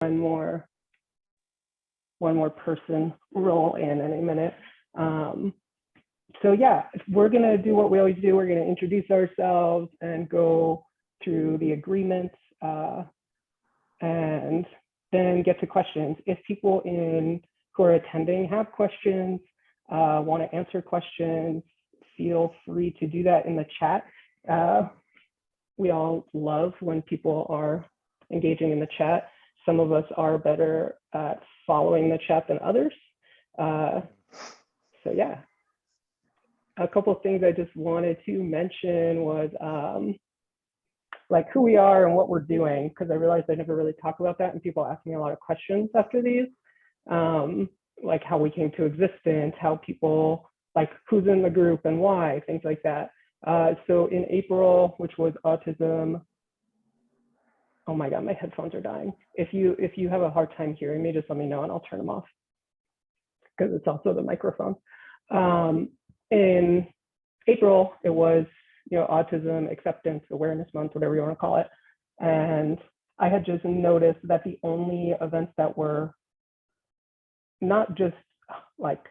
one more person roll in any minute. So yeah, we're gonna do what we always do. We're gonna introduce ourselves and go through the agreements, and then get to questions. If people who are attending have questions, want to answer questions, feel free to do that in the chat. We all love when people are engaging in the chat. Some of us are better at following the chat than others. So yeah, a couple of things I just wanted to mention was like who we are and what we're doing, because I realized I never really talk about that and people ask me a lot of questions after these, like how we came to existence, how people, like who's in the group and why, things like that. So in April, which was Autism, oh my God, my headphones are dying. If you have a hard time hearing me, just let me know and I'll turn them off, because it's also the microphone. In April, it was, Autism Acceptance Awareness Month, whatever you want to call it. And I had just noticed that the only events that were not just like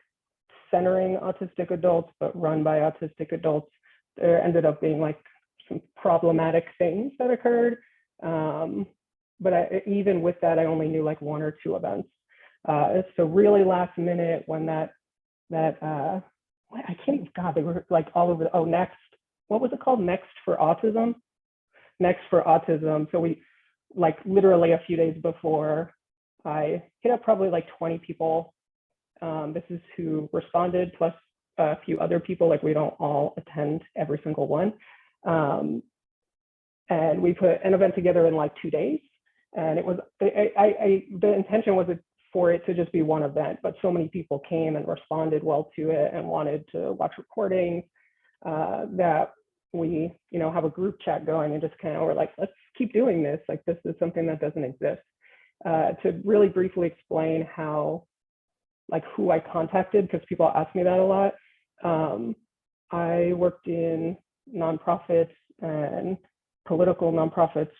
centering autistic adults, but run by autistic adults, there ended up being like some problematic things that occurred. But even with that, I only knew like 1 or 2 events. So really last minute when I can't, God, they were like all over, Next, what was it called? Next for Autism. So we, like literally a few days before, I hit up probably like 20 people. This is who responded, plus a few other people, like we don't all attend every single one. And we put an event together in like 2 days. And it was, the intention was for it to just be one event, but so many people came and responded well to it and wanted to watch recordings, that we, have a group chat going and just kind of were like, let's keep doing this. Like this is something that doesn't exist. To really briefly explain how, like who I contacted, because people ask me that a lot. I worked in nonprofits and political nonprofits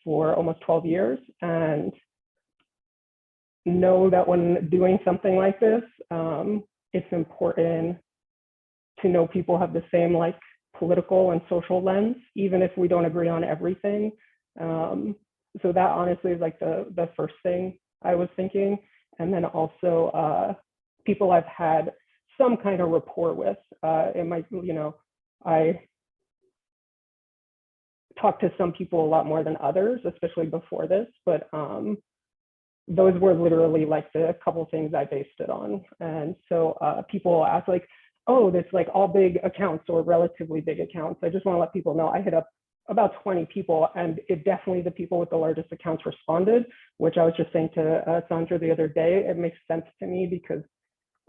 for almost 12 years, and know that when doing something like this, it's important to know people have the same like political and social lens, even if we don't agree on everything. So that honestly is like the first thing I was thinking. And then also people I've had some kind of rapport with. It might, I talked to some people a lot more than others, especially before this, but those were literally like the couple things I based it on. And so people ask like, oh, that's like all big accounts or relatively big accounts. I just want to let people know I hit up about 20 people, and it definitely the people with the largest accounts responded, which I was just saying to Sandra the other day. It makes sense to me because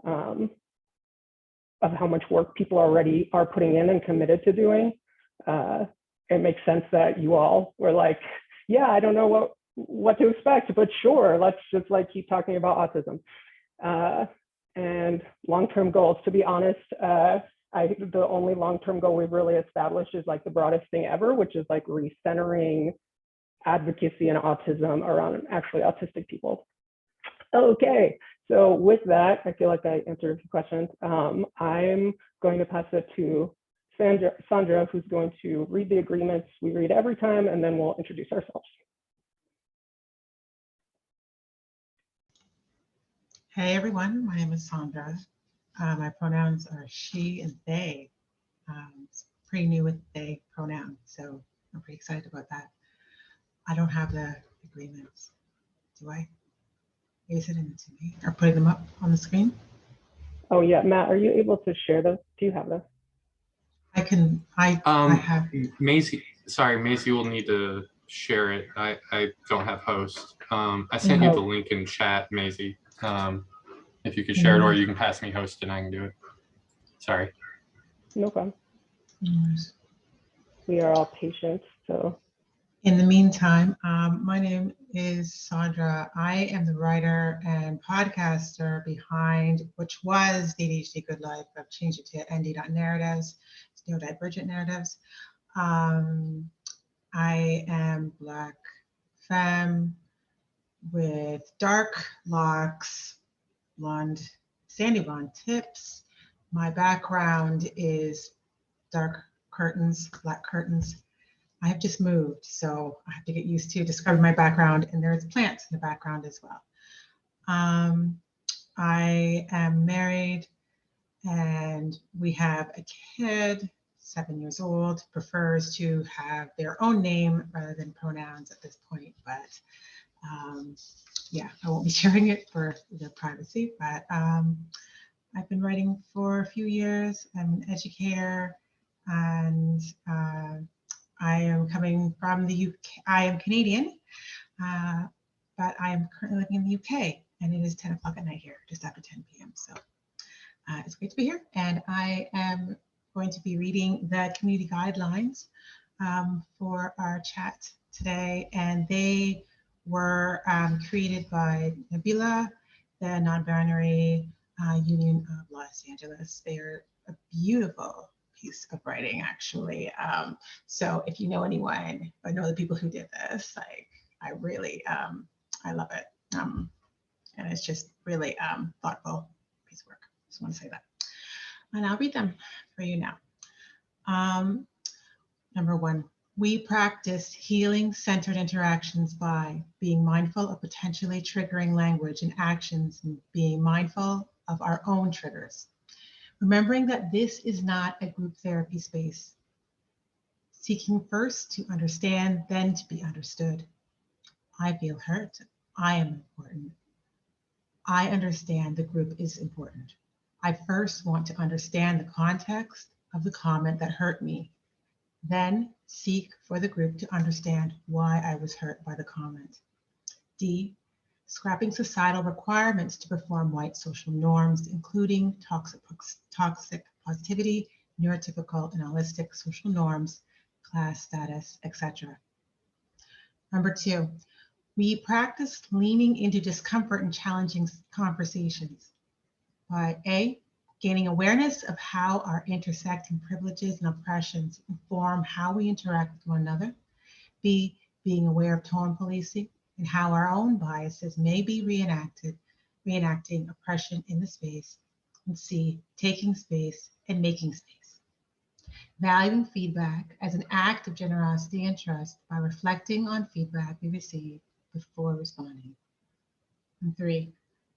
of how much work people already are putting in and committed to doing. It makes sense that you all were like, yeah, I don't know what to expect, but sure, let's just like keep talking about autism. And long-term goals, to be honest, the only long-term goal we've really established is like the broadest thing ever, which is like recentering advocacy and autism around actually autistic people. Okay, so with that, I feel like I answered a few questions. I'm going to pass it to Sandra, who's going to read the agreements we read every time, and then we'll introduce ourselves. Hey everyone, my name is Sandra. My pronouns are she and they. It's pretty new with they pronoun, so I'm pretty excited about that. I don't have the agreements, do I? Are you sending them to me or putting them up on the screen? Oh yeah, Matt, are you able to share those? Do you have those? I can, I have. Maisie will need to share it. I don't have host. I sent you the link in chat, Maisie. If you could share it, or you can pass me host and I can do it. Sorry. No problem. We are all patient, so. In the meantime, my name is Sandra. I am the writer and podcaster behind, which was the ADHD Good Life. I've changed it to ND.narratives, it's neurodivergent narratives. I am Black femme, with dark locks, blonde, sandy blonde tips. My background is dark curtains, black curtains. I have just moved, so I have to get used to describing my background, and there's plants in the background as well. I am married and we have a kid, 7 years old, prefers to have their own name rather than pronouns at this point, but yeah, I won't be sharing it for their privacy, but I've been writing for a few years. I'm an educator, and I am coming from the UK. I am Canadian, but I am currently living in the UK, and it is 10 o'clock at night here, just after 10 p.m. So it's great to be here, and I am going to be reading the community guidelines for our chat today, and they were created by Nabila, the non-binary Union of Los Angeles. They are a beautiful piece of writing, actually. So if you know anyone, or know the people who did this, like, I really, I love it. And it's just really thoughtful piece of work. Just want to say that. And I'll read them for you now. Number 1, we practice healing-centered interactions by being mindful of potentially triggering language and actions, and being mindful of our own triggers. Remembering that this is not a group therapy space. Seeking first to understand, then to be understood. I feel hurt. I am important. I understand the group is important. I first want to understand the context of the comment that hurt me, then seek for the group to understand why I was hurt by the comment. D, scrapping societal requirements to perform white social norms, including toxic positivity, neurotypical and holistic social norms, class status, etc. Number 2, we practice leaning into discomfort and challenging conversations by A, gaining awareness of how our intersecting privileges and oppressions inform how we interact with one another. B, being aware of tone policing and how our own biases may be reenacting oppression in the space. And C, taking space and making space. Valuing feedback as an act of generosity and trust by reflecting on feedback we receive before responding. And 3,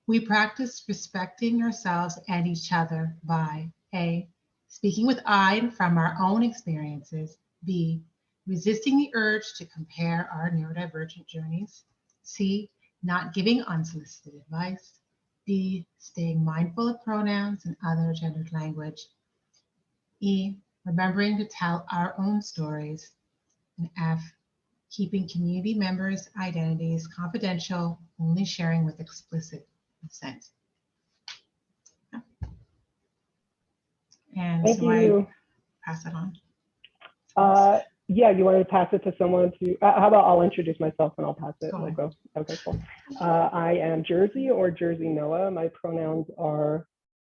we practice respecting ourselves and each other by A, speaking with I and from our own experiences. B, resisting the urge to compare our neurodivergent journeys. C, not giving unsolicited advice. D, staying mindful of pronouns and other gendered language. E, remembering to tell our own stories. And F, keeping community members' identities confidential, only sharing with explicit consent. And Thank so you. I pass it on. Yeah, you want to pass it to someone to, how about I'll introduce myself and I'll pass it. Go We'll go. Okay, cool. I am Jersey or Jersey Noah. My pronouns are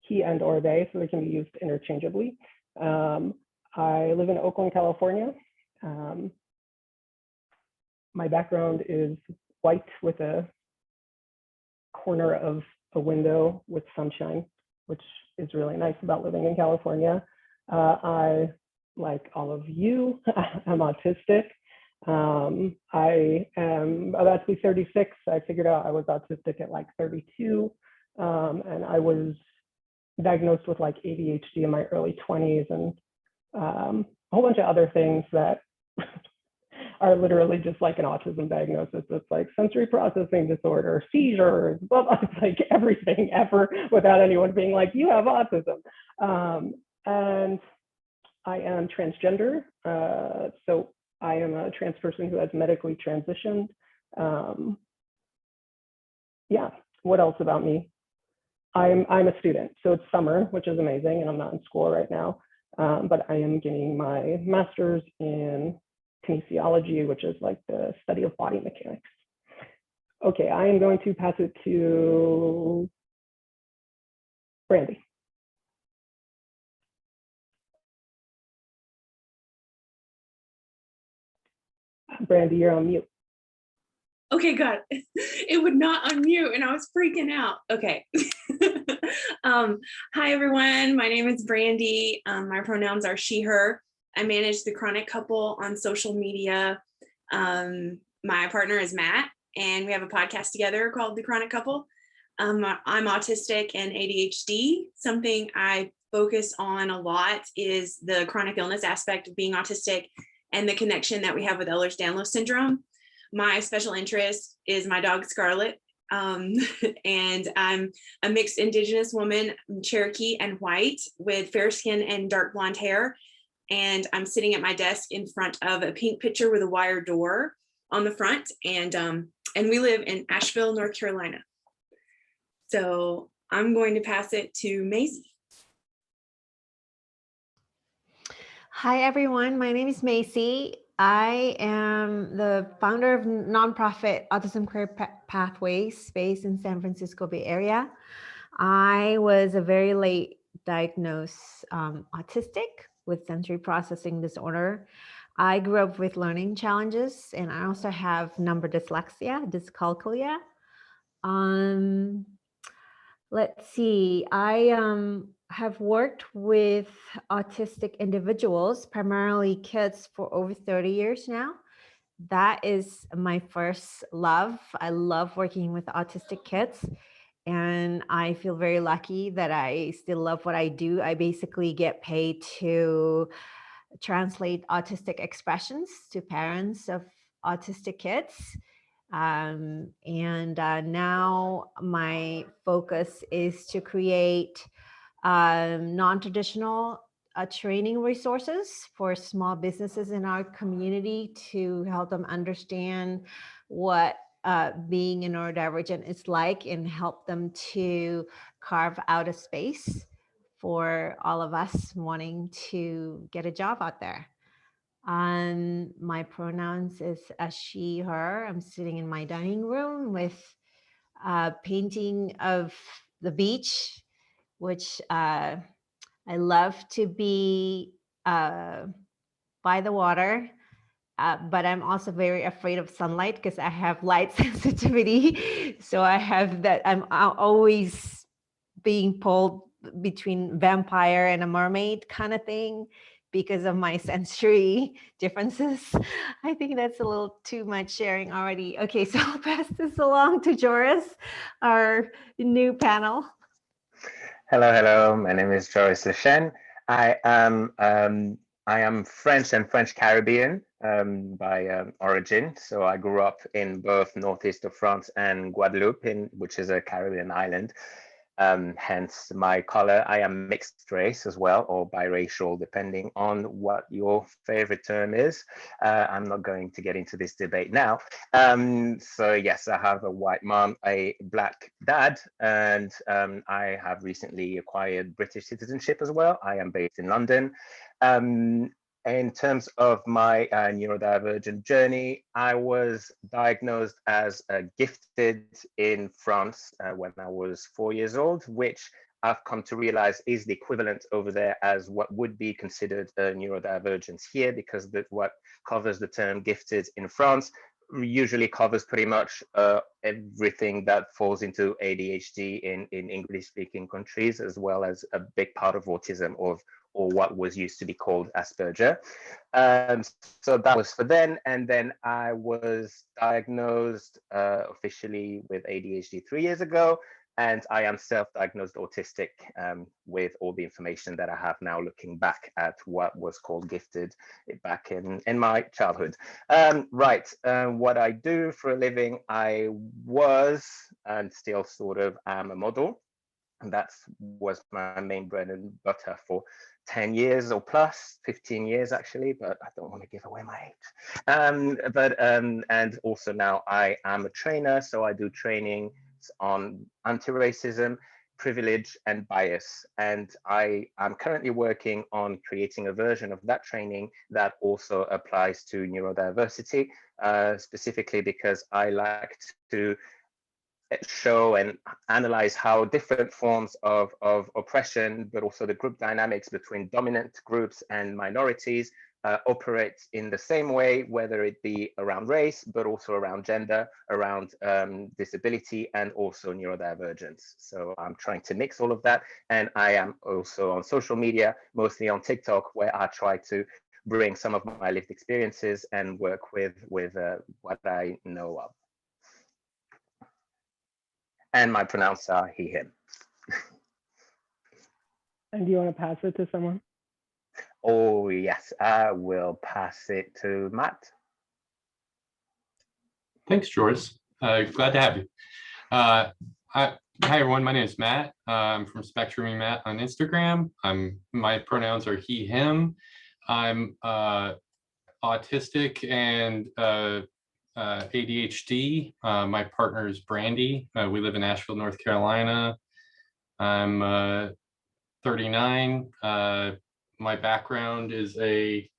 he and or they, so they can be used interchangeably. I live in Oakland, California. My background is white with a corner of a window with sunshine, which is really nice about living in California. I, like all of you, I'm autistic. I am about to be 36. I figured out I was autistic at like 32. And I was diagnosed with like ADHD in my early 20s and a whole bunch of other things that are literally just like an autism diagnosis. It's like sensory processing disorder, seizures, blah, blah. It's like everything ever without anyone being like, you have autism. And I am transgender. So I am a trans person who has medically transitioned. Yeah, what else about me? I'm a student, so it's summer, which is amazing, and I'm not in school right now. But I am getting my master's in kinesiology, which is like the study of body mechanics. Okay, I am going to pass it to Brandy. Brandy, you're on mute. Okay, God, it would not unmute and I was freaking out. Okay. Hi, everyone. My name is Brandy. My pronouns are she, her. I manage the Chronic Couple on social media. My partner is Matt, and we have a podcast together called The Chronic Couple. I'm autistic and ADHD. Something I focus on a lot is the chronic illness aspect of being autistic and the connection that we have with Ehlers-Danlos syndrome. My special interest is my dog Scarlet, and I'm a mixed Indigenous woman, Cherokee and white, with fair skin and dark blonde hair. And I'm sitting at my desk in front of a pink picture with a wire door on the front, and we live in Asheville, North Carolina. So I'm going to pass it to Maisie. Hi, everyone. My name is Macy. I am the founder of nonprofit Autism Career Pathways based in San Francisco Bay Area. I was a very late diagnosed autistic with sensory processing disorder. I grew up with learning challenges, and I also have number dyslexia, dyscalculia. Let's see, I have worked with autistic individuals, primarily kids, for over 30 years now. That is my first love. I love working with autistic kids, and I feel very lucky that I still love what I do. I basically get paid to translate autistic expressions to parents of autistic kids. Now my focus is to create non-traditional training resources for small businesses in our community to help them understand what being a neurodivergent is like, and help them to carve out a space for all of us wanting to get a job out there. My pronouns is a she, her. I'm sitting in my dining room with a painting of the beach, which I love to be by the water. But I'm also very afraid of sunlight because I have light sensitivity. So I have that, I'm always being pulled between vampire and a mermaid kind of thing because of my sensory differences. I think that's a little too much sharing already. Okay, so I'll pass this along to Joris, our new panel. Hello. My name is Joris Lechen. I am French and French Caribbean by origin. So I grew up in both northeast of France and Guadeloupe, which is a Caribbean island. Hence my color. I am mixed race as well, or biracial, depending on what your favorite term is. I'm not going to get into this debate now. So yes, I have a white mom, a black dad, and I have recently acquired British citizenship as well. I am based in London. In terms of my neurodivergent journey, I was diagnosed as gifted in France when I was 4 years old, which I've come to realize is the equivalent over there as what would be considered a neurodivergence here, because what covers the term gifted in France usually covers pretty much everything that falls into ADHD in English-speaking countries, as well as a big part of autism, or what was used to be called Asperger. So that was for then. And then I was diagnosed officially with ADHD 3 years ago. And I am self-diagnosed autistic with all the information that I have now, looking back at what was called gifted back in my childhood. What I do for a living, I was and still sort of am a model. And that was my main bread and butter for 10 years or plus, 15 years actually, but I don't want to give away my age. And also now I am a trainer, so I do training on anti-racism, privilege, and bias. And I am currently working on creating a version of that training that also applies to neurodiversity, specifically because I like to show and analyze how different forms of oppression, but also the group dynamics between dominant groups and minorities operates in the same way, whether it be around race, but also around gender, around disability, and also neurodivergence. So I'm trying to mix all of that. And I am also on social media, mostly on TikTok, where I try to bring some of my lived experiences and work with what I know of. And my pronouns are he, him. And do you want to pass it to someone? Oh, yes, I will pass it to Matt. Thanks, Joris. Glad to have you. Hi, everyone. My name is Matt. I'm from Spectrum Matt on Instagram. My pronouns are he, him. I'm autistic and ADHD. My partner is Brandy. We live in Asheville, North Carolina. I'm 39. My background is a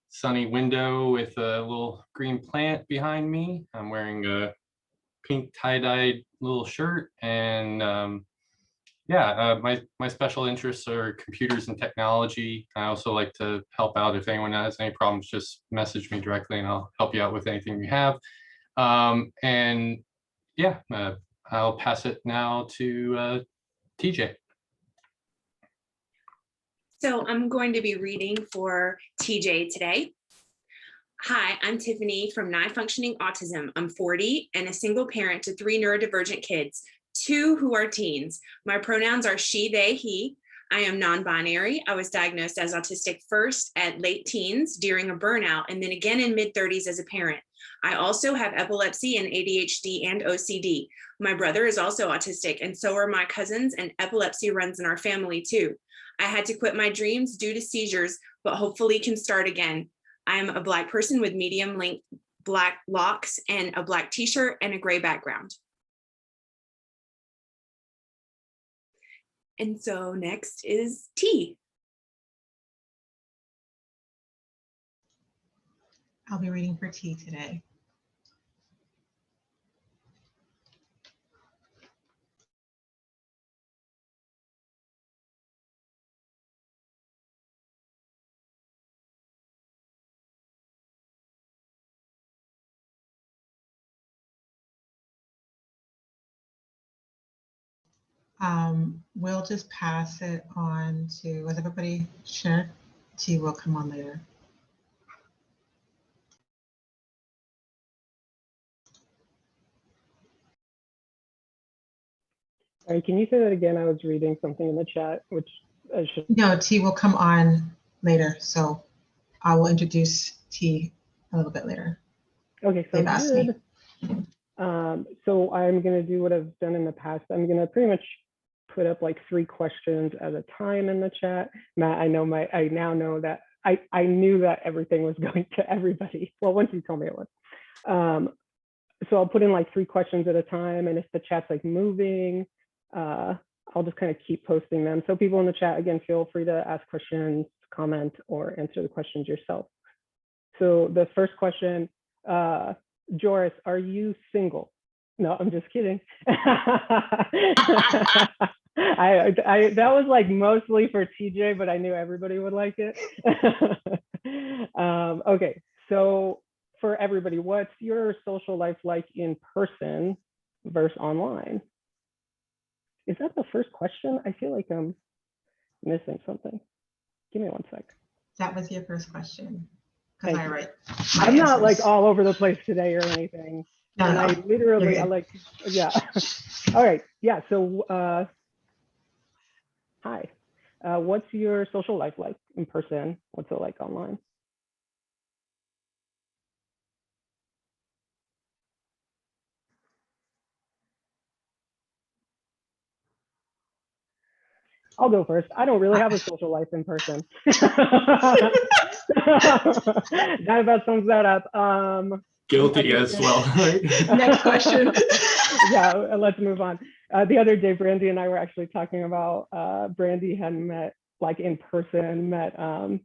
sunny window with a little green plant behind me. I'm wearing a pink tie-dyed little shirt, and my special interests are computers and technology. I also like to help out. If anyone has any problems, just message me directly and I'll help you out with anything you have. I'll pass it now to TJ. So I'm going to be reading for TJ today. Hi, I'm Tiffany from Nigh Functioning Autism. I'm 40 and a single parent to 3 neurodivergent kids, 2 who are teens. My pronouns are she, they, he. I am non-binary. I was diagnosed as autistic first at late teens during a burnout, and then again in mid-30s as a parent. I also have epilepsy and ADHD and OCD. My brother is also autistic, and so are my cousins, and epilepsy runs in our family too. I had to quit my dreams due to seizures, but hopefully can start again. I am a Black person with medium length black locks and a black t-shirt and a gray background. And so next is T. I'll be reading for T today. We'll just pass it on to, was everybody sure? T will come on later. Sorry, can you say that again? I was reading something in the chat, which I should. No, T will come on later. So I will introduce T a little bit later. Okay, They've sounds asked me. good. So I'm going to do what I've done in the past. I'm going to pretty much put up like 3 questions at a time in the chat. Matt, I now know that I knew that everything was going to everybody. Well, once you told me it was. So I'll put in like 3 questions at a time, and if the chat's like moving, I'll just kind of keep posting them. So people in the chat, again, feel free to ask questions, comment, or answer the questions yourself. So the first question, Joris, are you single? No, I'm just kidding. That was like mostly for TJ, but I knew everybody would like it. Okay, so for everybody, what's your social life like in person versus online? Is that the first question? I feel like I'm missing something. Give me 1 sec. That was your first question. Because I write. I'm not like all over the place today or anything. No, and no, I literally, I like, yeah. All right, yeah, so hi. What's your social life like in person? What's it like online? I'll go first. I don't really have a social life in person. That about sums that up. Guilty as well, right? Next question. Yeah, let's move on. The other day, Brandy and I were actually talking about Brandy had met, like in person, met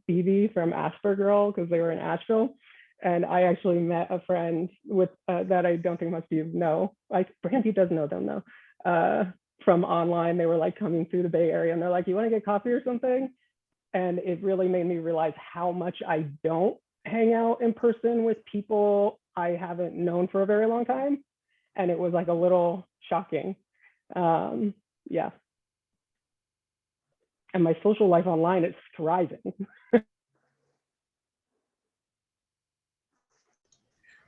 Phoebe from Aspergirl because they were in Asheville. And I actually met a friend with that I don't think most of you know. Like Brandy does know them though. From online, they were like coming through the Bay Area and they're like, you want to get coffee or something? And it really made me realize how much I don't hang out in person with people I haven't known for a very long time. And it was like a little shocking. Yeah. And my social life online is thriving.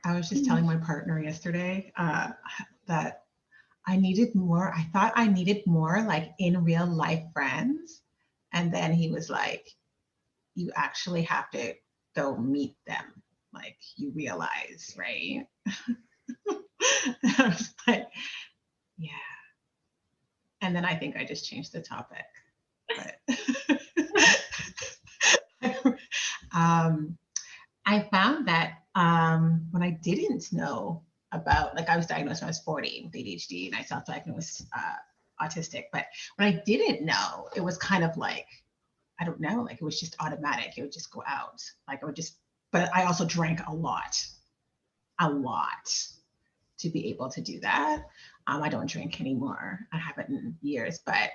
I was just telling my partner yesterday that I needed more. I thought I needed more like in real life friends. And then he was like, you actually have to go meet them. Like you realize, right? I was like, yeah. And then I think I just changed the topic. But I found that when I didn't know about, like I was diagnosed when I was 40 with ADHD and I self-diagnosed autistic, but when I didn't know, it was kind of like, I don't know, like it was just automatic. It would just go out. Like I would just, but I also drank a lot to be able to do that. I don't drink anymore. I haven't in years, but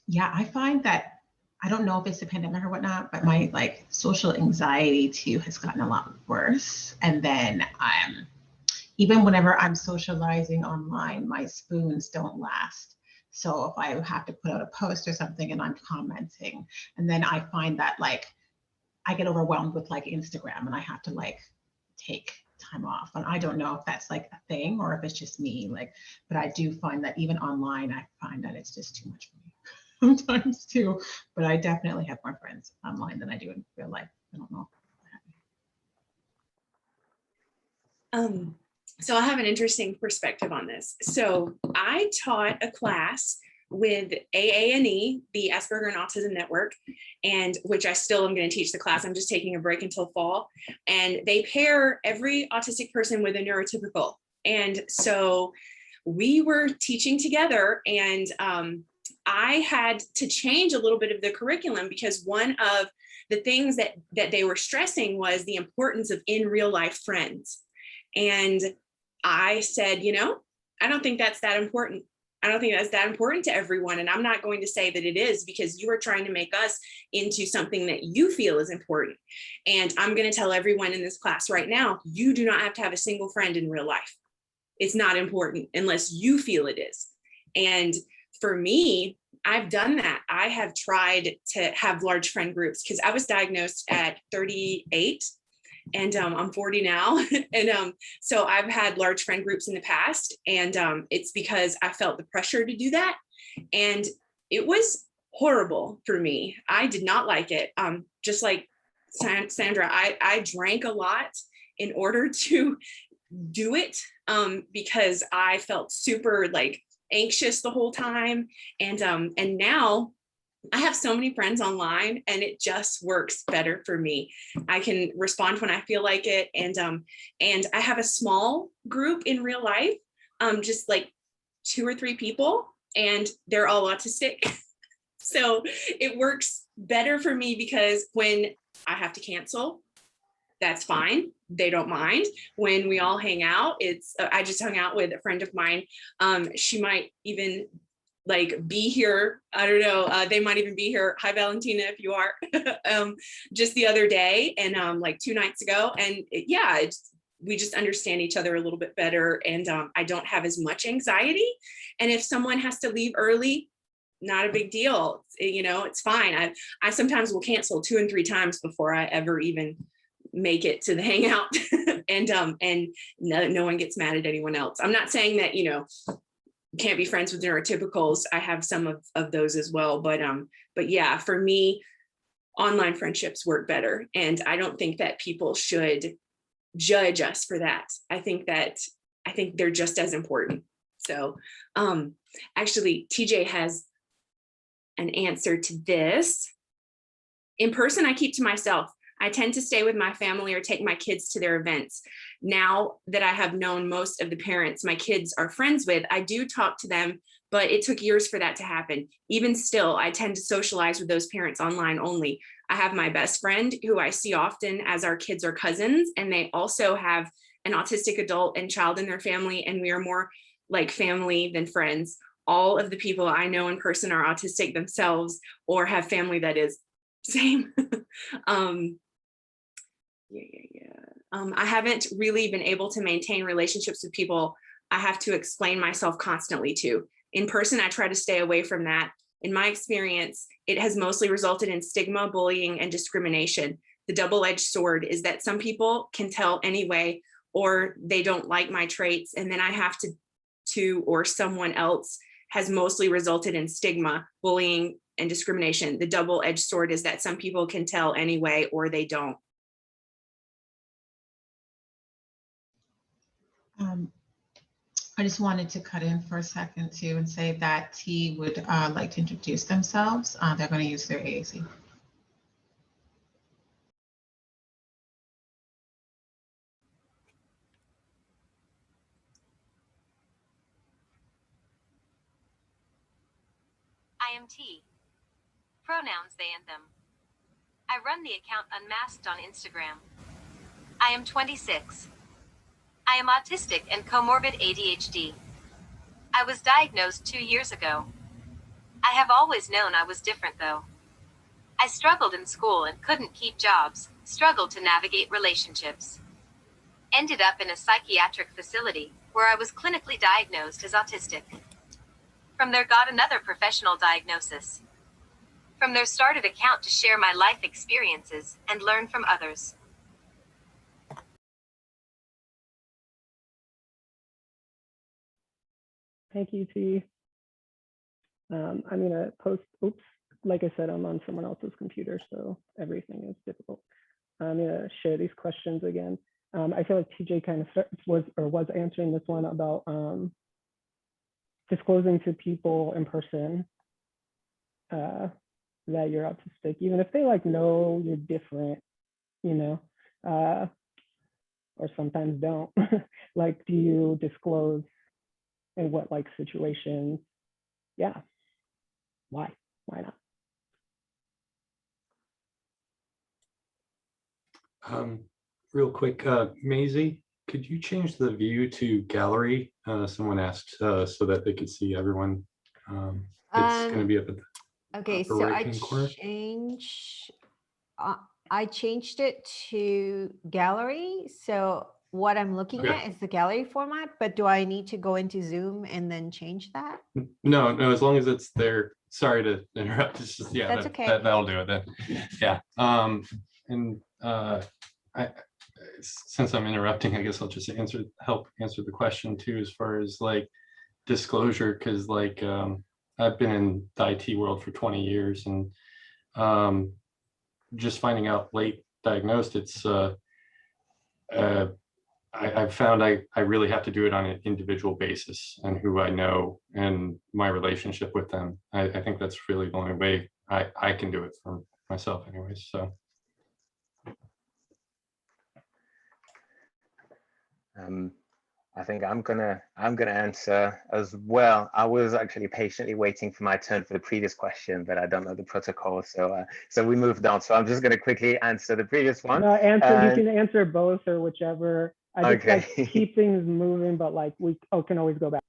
yeah, I find that, I don't know if it's the pandemic or whatnot, but my like social anxiety too has gotten a lot worse. And then even whenever I'm socializing online, my spoons don't last. So if I have to put out a post or something and I'm commenting, and then I find that like I get overwhelmed with like Instagram and I have to like take time off. And I don't know if that's like a thing or if it's just me, like, but I do find that even online, I find that it's just too much for me sometimes too. But I definitely have more friends online than I do in real life. I don't know. So I have an interesting perspective on this. So I taught a class with AANE, the Asperger and Autism Network, and which I still am going to teach the class. I'm just taking a break until fall. And they pair every autistic person with a neurotypical. And so we were teaching together, and I had to change a little bit of the curriculum because one of the things that they were stressing was the importance of in real life friends. And I said, you know, I don't think that's that important. I don't think that's that important to everyone. And I'm not going to say that it is, because you are trying to make us into something that you feel is important. And I'm going to tell everyone in this class right now, you do not have to have a single friend in real life. It's not important unless you feel it is. And for me, I've done that. I have tried to have large friend groups because I was diagnosed at 38. And I'm 40 now. And so I've had large friend groups in the past. And it's because I felt the pressure to do that. And it was horrible for me. I did not like it. Just like Sandra, I drank a lot in order to do it because I felt super like anxious the whole time. And now I have so many friends online and it just works better for me. I can respond when I feel like it. And I have a small group in real life, just like 2 or 3 people, and they're all autistic. So it works better for me because when I have to cancel, that's fine. They don't mind. When we all hang out, I just hung out with a friend of mine. She might even like be here. I don't know. They might even be here. Hi, Valentina, if you are. Just the other day and like 2 nights ago. And we just understand each other a little bit better. And I don't have as much anxiety. And if someone has to leave early, not a big deal. It's fine. I sometimes will cancel 2 and 3 times before I ever even make it to the hangout. and no one gets mad at anyone else. I'm not saying that, can't be friends with neurotypicals. I have some of those as well. But yeah, for me, online friendships work better. And I don't think that people should judge us for that. I think they're just as important. So actually, TJ has an answer to this. In person, I keep to myself. I tend to stay with my family or take my kids to their events. Now that I have known most of the parents my kids are friends with, I do talk to them, but it took years for that to happen. Even still, I tend to socialize with those parents online only. I have my best friend who I see often as our kids are cousins, and they also have an autistic adult and child in their family, and we are more like family than friends. all of the people I know in person are autistic themselves or have family that is. Same. I haven't really been able to maintain relationships with people I have to explain myself constantly to. In person, I try to stay away from that. In my experience, it has mostly resulted in stigma, bullying, and discrimination. The double-edged sword is that some people can tell anyway, or they don't like my traits, and then I have to or someone else has mostly resulted in stigma, bullying, and discrimination. The double-edged sword is that some people can tell anyway, or they don't. I just wanted to cut in for a second too and say that T would like to introduce themselves. They're going to use their AAC. I am T. Pronouns they and them. I run the account Unmasked on Instagram. I am 26. I am autistic and comorbid ADHD. I was diagnosed 2 years ago. I have always known I was different though. I struggled in school and couldn't keep jobs, struggled to navigate relationships. Ended up in a psychiatric facility where I was clinically diagnosed as autistic. From there got another professional diagnosis. From there started account to share my life experiences and learn from others. Thank you, T. I'm gonna post, oops, like I said, I'm on someone else's computer, so everything is difficult. I'm gonna share these questions again. I feel like TJ kind of was answering this one about disclosing to people in person that you're autistic, even if they like know you're different, you know, or sometimes don't. Like, do you disclose in what like situations? Yeah. Why not? Real quick, Maisie, could you change the view to gallery? Someone asked so that they could see everyone. It's going to be up at the Okay, upper so right-hand corner. I changed it to gallery. So what I'm looking Okay. at is the gallery format, but do I need to go into Zoom and then change that? No, as long as it's there. Sorry to interrupt. It's just, yeah, That's okay. that'll do it then. Yeah. Since I'm interrupting, I guess I'll just help answer the question too, as far as like disclosure, because like I've been in the IT world for 20 years, and just finding out late diagnosed, it's I've found I really have to do it on an individual basis, and who I know and my relationship with them. I think that's really the only way I can do it for myself anyways. So I think I'm gonna answer as well. I was actually patiently waiting for my turn for the previous question, but I don't know the protocol, so so we moved on. So I'm just gonna quickly answer the previous one. No, you can answer both or whichever. I just like keep things moving, but like we can always go back.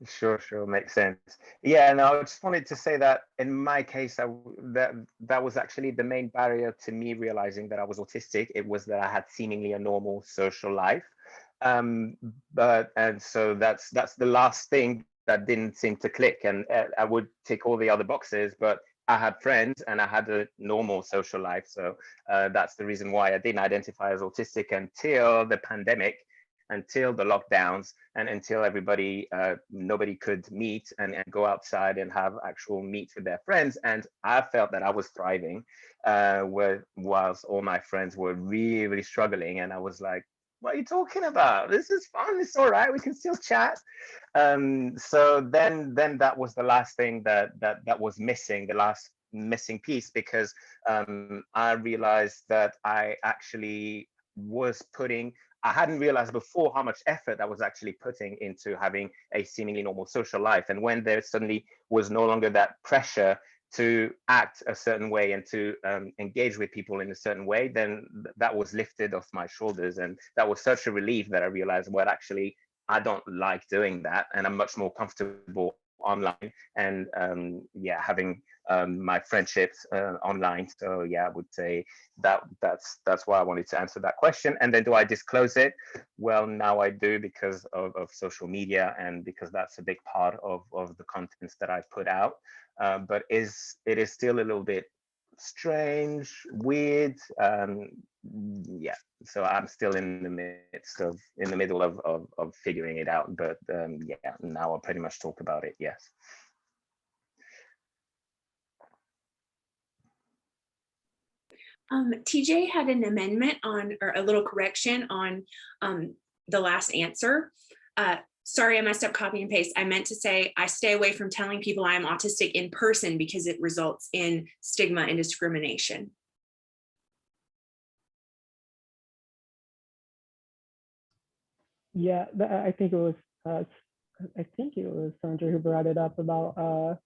Sure, makes sense. Yeah, no, I just wanted to say that in my case, that was actually the main barrier to me realizing that I was autistic. It was that I had seemingly a normal social life. And so that's the last thing that didn't seem to click, and I would tick all the other boxes, but I had friends and I had a normal social life. So that's the reason why I didn't identify as autistic until the pandemic, until the lockdowns, and until nobody could meet and go outside and have actual meet with their friends. And I felt that I was thriving whilst all my friends were really, really struggling. And I was like, what are you talking about? This is fun. It's all right. We can still chat. So then that was the last thing that was missing, the last missing piece, because I realized that I actually was I hadn't realized before how much effort I was actually putting into having a seemingly normal social life. And when there suddenly was no longer that pressure to act a certain way and to engage with people in a certain way, then that was lifted off my shoulders. And that was such a relief that I realized, well, actually, I don't like doing that. And I'm much more comfortable online, and yeah, having my friendships online. So yeah, I would say that's why I wanted to answer that question. And then, do I disclose it? Well, now I do, because of social media, and because that's a big part of the contents that I put out. But it is still a little bit strange, weird. Yeah, so I'm still in the middle of figuring it out. But yeah, now I'll pretty much talk about it. Yes. TJ had an amendment on, or a little correction on the last answer. Sorry, I messed up copy and paste. I meant to say, I stay away from telling people I am autistic in person because it results in stigma and discrimination. Yeah, I think it was Sandra who brought it up about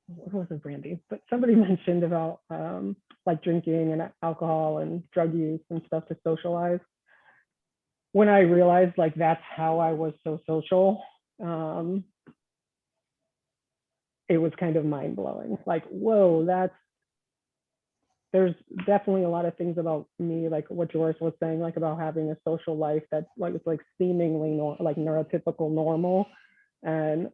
what was it, Brandy? But somebody mentioned about like drinking and alcohol and drug use and stuff to socialize. When I realized like that's how I was so social, it was kind of mind blowing. Like, whoa, there's definitely a lot of things about me, like what Joris was saying, like about having a social life that's like, it's like seemingly like neurotypical normal. And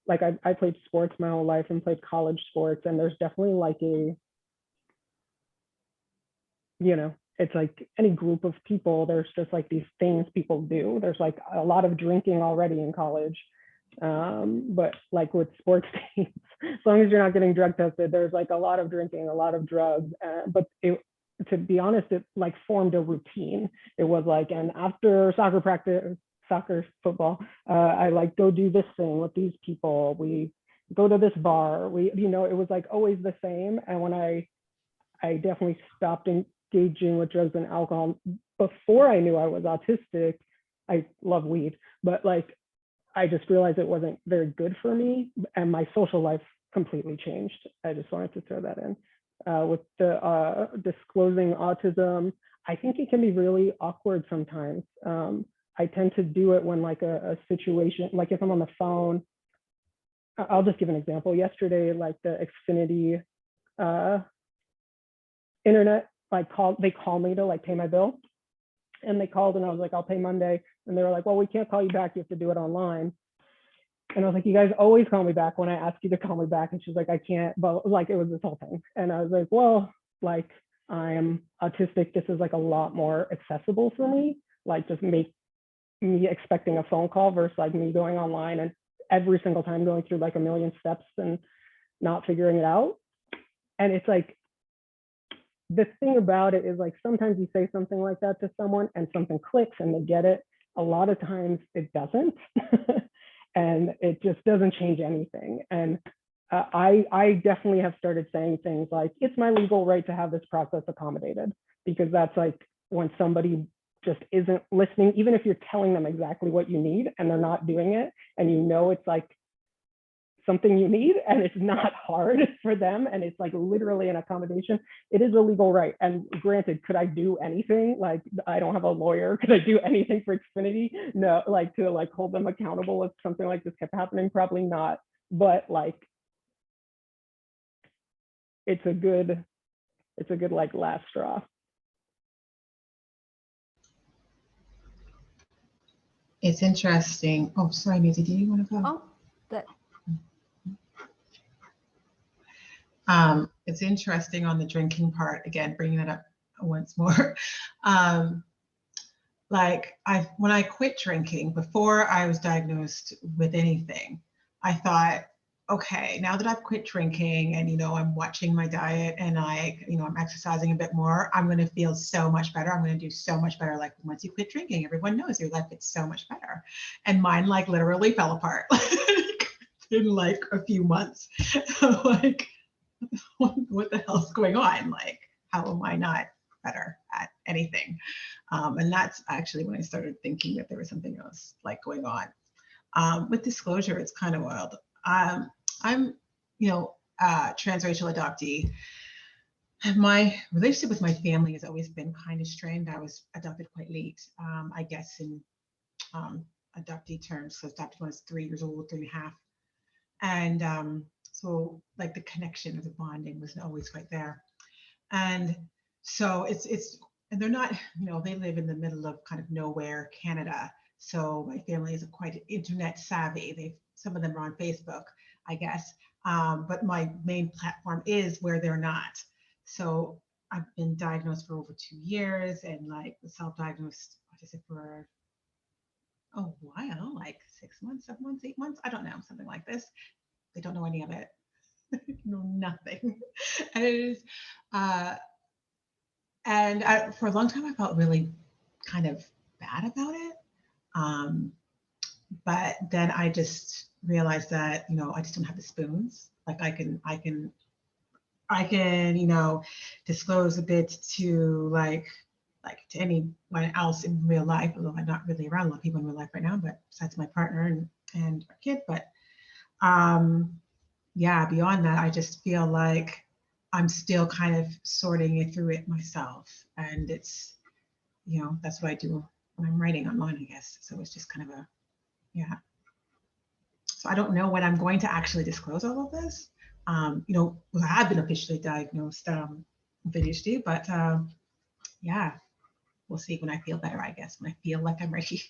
like I played sports my whole life and played college sports, and there's definitely like it's like any group of people, there's just like these things people do. There's like a lot of drinking already in college. But like with sports teams, as long as you're not getting drug tested, there's like a lot of drinking, a lot of drugs. But to be honest, it like formed a routine. It was like, and after soccer practice, football, I like go do this thing with these people. We go to this bar. It was like always the same. And when I definitely stopped engaging with drugs and alcohol before I knew I was autistic. I love weed, but like I just realized it wasn't very good for me, and my social life completely changed. I just wanted to throw that in. With the disclosing autism, I think it can be really awkward sometimes. I tend to do it when like a situation, like if I'm on the phone. I'll just give an example. Yesterday, like the Xfinity internet, they called me to like pay my bill. And they called and I was like, I'll pay Monday. And they were like, well, we can't call you back. You have to do it online. And I was like, you guys always call me back when I ask you to call me back. And she's like, I can't, but like, it was this whole thing. And I was like, well, like I am autistic. This is like a lot more accessible for me. Like just make me expecting a phone call versus like me going online and every single time going through like a million steps and not figuring it out. And it's like, the thing about it is like sometimes you say something like that to someone and something clicks and they get it. A lot of times it doesn't. And it just doesn't change anything. And I definitely have started saying things like, it's my legal right to have this process accommodated, because that's like when somebody just isn't listening, even if you're telling them exactly what you need and they're not doing it, and it's like something you need and it's not hard for them and it's like literally an accommodation, it is a legal right. And granted, could I do anything? Like I don't have a lawyer. Could I do anything for Xfinity? No, like to like hold them accountable if something like this kept happening? Probably not. But like it's a good like last straw. It's interesting. Oh, sorry, Maisie, do you want to go? Oh, that. It's interesting on the drinking part, again, bringing it up once more. Like when I quit drinking, before I was diagnosed with anything, I thought, okay, now that I've quit drinking and, I'm watching my diet and I'm exercising a bit more, I'm going to feel so much better. I'm going to do so much better. Like once you quit drinking, everyone knows your life gets so much better. And mine like literally fell apart in like a few months. Like, what the hell's going on? Like, how am I not better at anything? And that's actually when I started thinking that there was something else like going on. With disclosure, it's kind of wild. I'm, transracial adoptee. My relationship with my family has always been kind of strained. I was adopted quite late, I guess in adoptee terms. So adopted one is 3 years old, 3.5. And so like the connection or the bonding wasn't always quite there. And so and they're not, they live in the middle of kind of nowhere, Canada. So my family isn't quite internet savvy. Some of them are on Facebook, I guess. But my main platform is where they're not. So I've been diagnosed for over 2 years and like self-diagnosed autistic for a while, like 6 months, 7 months, 8 months. I don't know, something like this. They don't know any of it. know nothing. And it is, for a long time, I felt really kind of bad about it. But then I just realized that, I just don't have the spoons. Like I can, disclose a bit to like to anyone else in real life, although I'm not really around a lot of people in real life right now, but besides my partner and our kid. But yeah, beyond that, I just feel like I'm still kind of sorting it through it myself. And it's, that's what I do when I'm writing online, I guess. So it's just kind of yeah. So I don't know when I'm going to actually disclose all of this. I have been officially diagnosed with ADHD, but yeah, we'll see when I feel better, I guess, when I feel like I'm ready,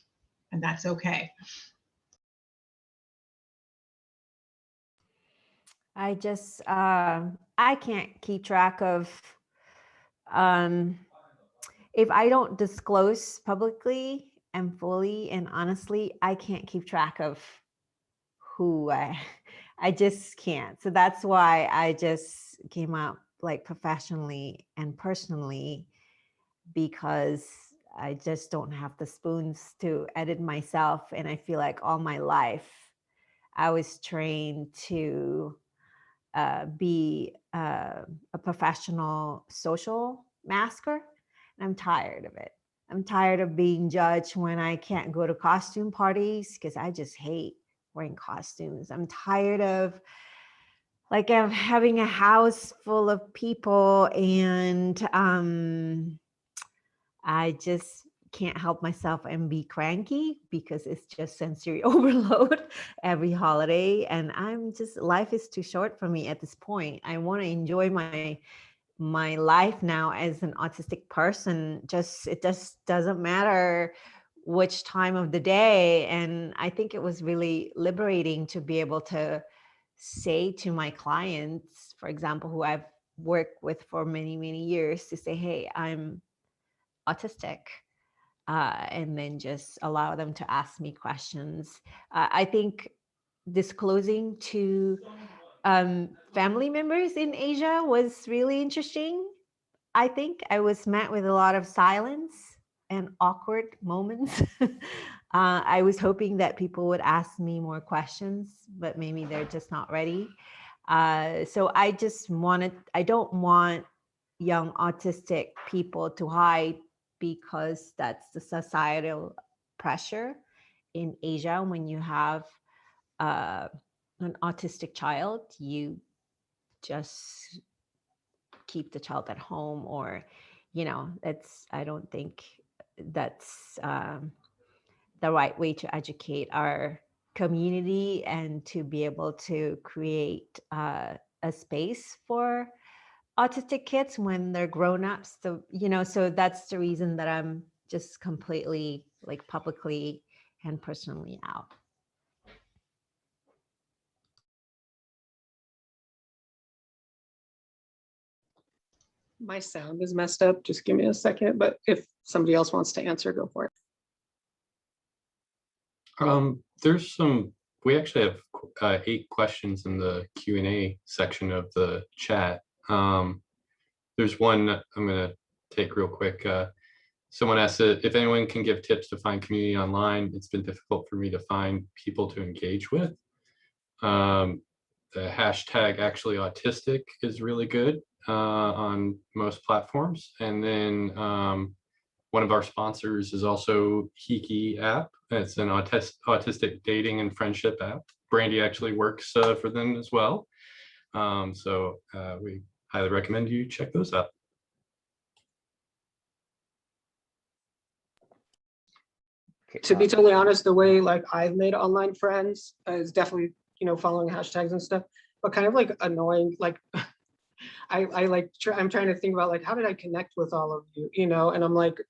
and that's okay. I just, I can't keep track of, if I don't disclose publicly and fully and honestly, I can't keep track of who I just can't. So that's why I just came out like professionally and personally, because I just don't have the spoons to edit myself. And I feel like all my life I was trained to be a professional social masker. And I'm tired of it. I'm tired of being judged when I can't go to costume parties because I just hate wearing costumes. I'm tired of having a house full of people and I just can't help myself and be cranky because it's just sensory overload every holiday. And life is too short for me at this point. I want to enjoy my life now as an autistic person. It just doesn't matter which time of the day. And I think it was really liberating to be able to say to my clients, for example, who I've worked with for many, many years, to say, hey, I'm autistic. And then just allow them to ask me questions. I think disclosing to family members in Asia was really interesting. I think I was met with a lot of silence and awkward moments. I was hoping that people would ask me more questions, but maybe they're just not ready. So I don't want young autistic people to hide, because that's the societal pressure in Asia. When you have an autistic child, you just keep the child at home, or I don't think that's the right way to educate our community and to be able to create a space for autistic kids when they're grown-ups. So that's the reason that I'm just completely publicly and personally out. My sound is messed up. Just give me a second, but if somebody else wants to answer, go for it. We actually have 8 questions in the Q&A section of the chat. There's one I'm going to take real quick. Someone asked if anyone can give tips to find community online. It's been difficult for me to find people to engage with. The hashtag actually autistic is really good on most platforms. And then one of our sponsors is also Hiki app. It's an autistic dating and friendship app. Brandy actually works for them as well. So we highly recommend you check those out. To be totally honest, the way like I've made online friends is definitely, you know, following hashtags and stuff, but kind of like annoying. Like I'm trying to think about like, how did I connect with all of you, you know? And I'm like,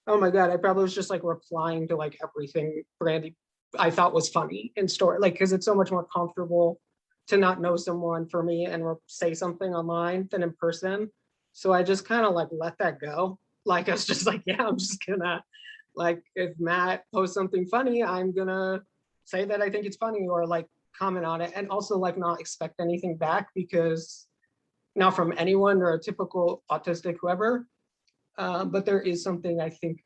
oh my God, I probably was just like replying to like everything Brandy I thought was funny in story, like, cause it's so much more comfortable to not know someone for me and say something online than in person. So I just kind of like let that go. Like I was just like, yeah, I'm just gonna, like, if Matt posts something funny, I'm gonna say that I think it's funny or like comment on it, and also like not expect anything back, because not from anyone or a typical autistic whoever, but there is something I think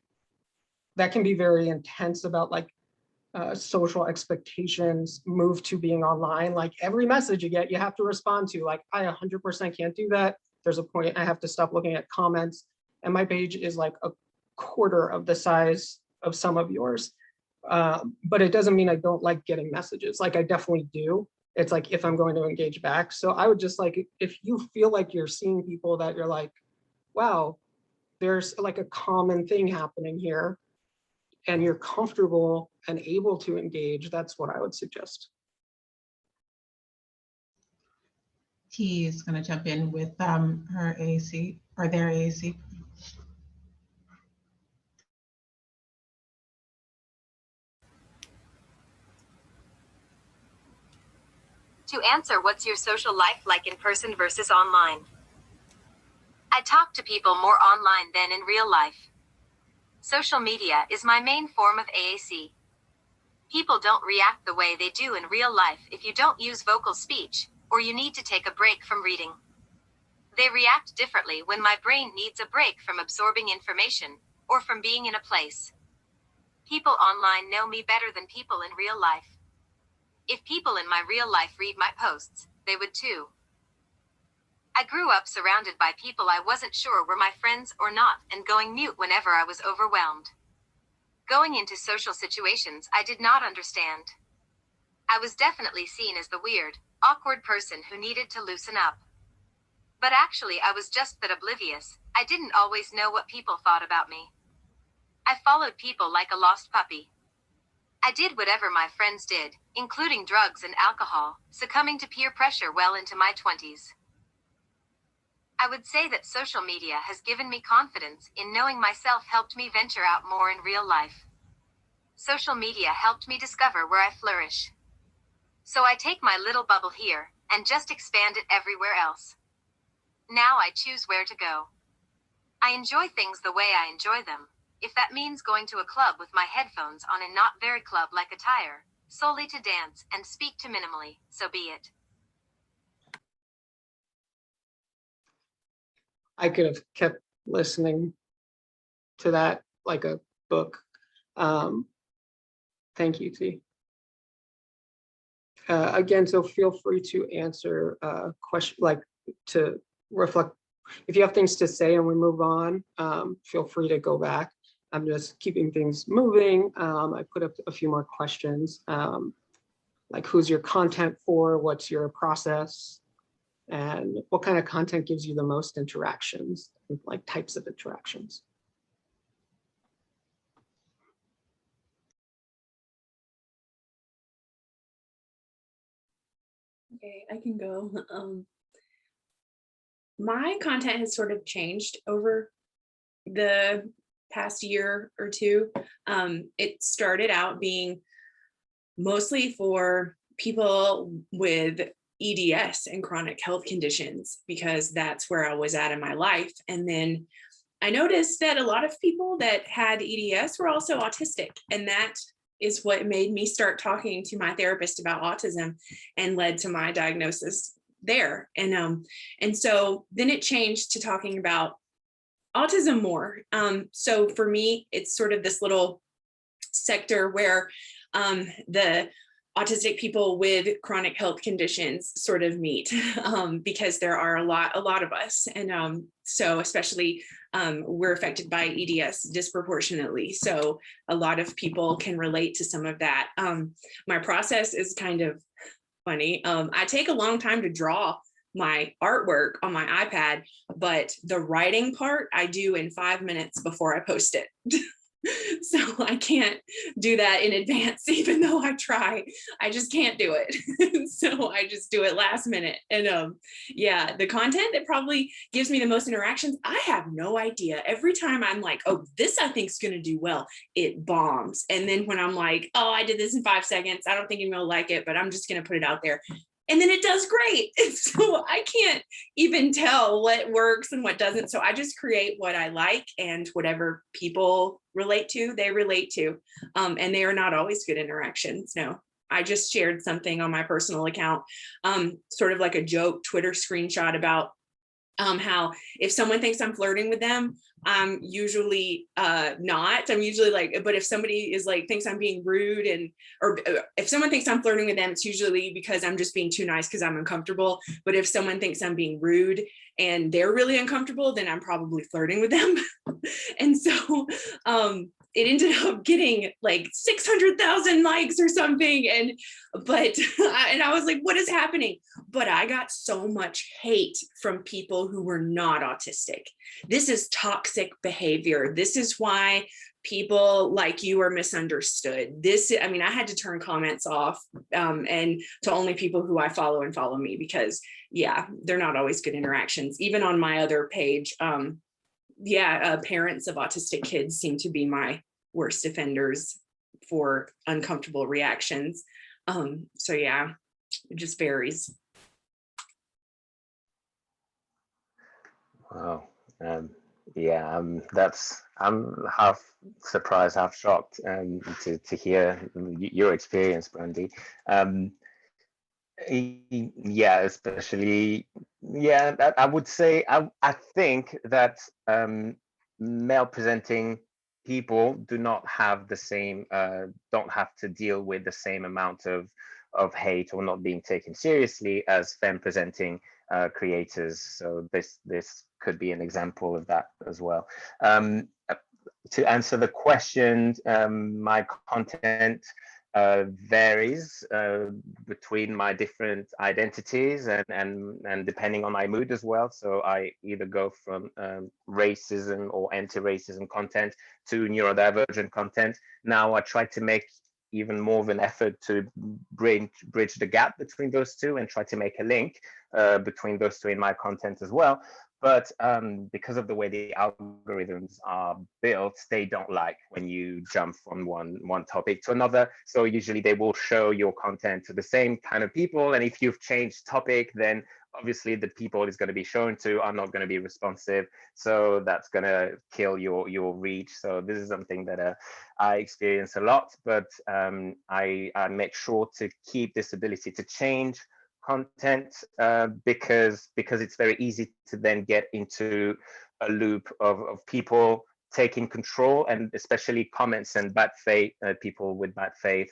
that can be very intense about like social expectations move to being online. Like every message you get, you have to respond to. Like I 100% can't do that. There's a point I have to stop looking at comments, and my page is like a quarter of the size of some of yours. But it doesn't mean I don't like getting messages. Like I definitely do. It's like if I'm going to engage back. So I would just like, if you feel like you're seeing people that you're like, wow, there's like a common thing happening here, and you're comfortable and able to engage, that's what I would suggest. T is going to jump in with her AAC or their AAC. To answer what's your social life like in person versus online? I talk to people more online than in real life. Social media is my main form of AAC. People don't react the way they do in real life if you don't use vocal speech, or you need to take a break from reading. They react differently when my brain needs a break from absorbing information, or from being in a place. People online know me better than people in real life. If people in my real life read my posts, they would too. I grew up surrounded by people I wasn't sure were my friends or not, and going mute whenever I was overwhelmed. Going into social situations I did not understand. I was definitely seen as the weird, awkward person who needed to loosen up. But actually I was just that oblivious. I didn't always know what people thought about me. I followed people like a lost puppy. I did whatever my friends did, including drugs and alcohol, succumbing to peer pressure well into my 20s. I would say that social media has given me confidence in knowing myself, helped me venture out more in real life. Social media helped me discover where I flourish. So I take my little bubble here and just expand it everywhere else. Now I choose where to go. I enjoy things the way I enjoy them. If that means going to a club with my headphones on and not very club-like attire, solely to dance and speak to minimally, so be it. I could have kept listening to that like a book. Thank you, T. Again, so feel free to answer questions, like to reflect. If you have things to say and we move on, feel free to go back. I'm just keeping things moving. I put up a few more questions, like who's your content for, what's your process, and what kind of content gives you the most interactions, like types of interactions. Okay, I can go. My content has sort of changed over the past year or two. It started out being mostly for people with EDS and chronic health conditions, because that's where I was at in my life. And then I noticed that a lot of people that had EDS were also autistic, and that is what made me start talking to my therapist about autism and led to my diagnosis there. And so then it changed to talking about autism more. So for me, it's sort of this little sector where the autistic people with chronic health conditions sort of meet, because there are a lot of us. And so especially we're affected by EDS disproportionately. So a lot of people can relate to some of that. My process is kind of funny. I take a long time to draw my artwork on my iPad, but the writing part I do in 5 minutes before I post it. So I can't do that in advance, even though I try. I just can't do it. So I just do it last minute. And yeah, the content that probably gives me the most interactions, I have no idea. Every time I'm like, oh, this I think is going to do well, it bombs. And then when I'm like, oh, I did this in 5 seconds, I don't think anyone will like it, but I'm just going to put it out there. And then it does great. And so I can't even tell what works and what doesn't. So I just create what I like, and whatever people relate to, they relate to. And they are not always good interactions. No, I just shared something on my personal account, sort of like a joke Twitter screenshot about how if someone thinks I'm flirting with them, I'm usually not. I'm usually like, but if somebody is like thinks I'm being rude, and or if someone thinks I'm flirting with them, it's usually because I'm just being too nice because I'm uncomfortable. But if someone thinks I'm being rude and they're really uncomfortable, then I'm probably flirting with them. And so it ended up getting like 600,000 likes or something. And I was like, what is happening? But I got so much hate from people who were not autistic. This is toxic behavior. This is why people like you are misunderstood. I mean, I had to turn comments off and to only people who I follow and follow me, because yeah, they're not always good interactions. Even on my other page, parents of autistic kids seem to be my worst offenders for uncomfortable reactions. So yeah, it just varies. Wow. Yeah, I'm half surprised, half shocked to hear your experience, Brandy. Yeah, especially, yeah, I would say I think that male presenting people do not have the same don't have to deal with the same amount of hate or not being taken seriously as femme presenting creators. So this could be an example of that as well. To answer the question, my content varies between my different identities and depending on my mood as well. So I either go from racism or anti-racism content to neurodivergent content. Now I try to make even more of an effort to bridge the gap between those two and try to make a link between those two in my content as well. But because of the way the algorithms are built, they don't like when you jump from one topic to another. So usually they will show your content to the same kind of people. And if you've changed topic, then obviously the people it's going to be shown to are not going to be responsive. So that's going to kill your reach. So this is something that I experience a lot, but I make sure to keep this ability to change content because it's very easy to then get into a loop of people taking control, and especially comments and bad faith people with bad faith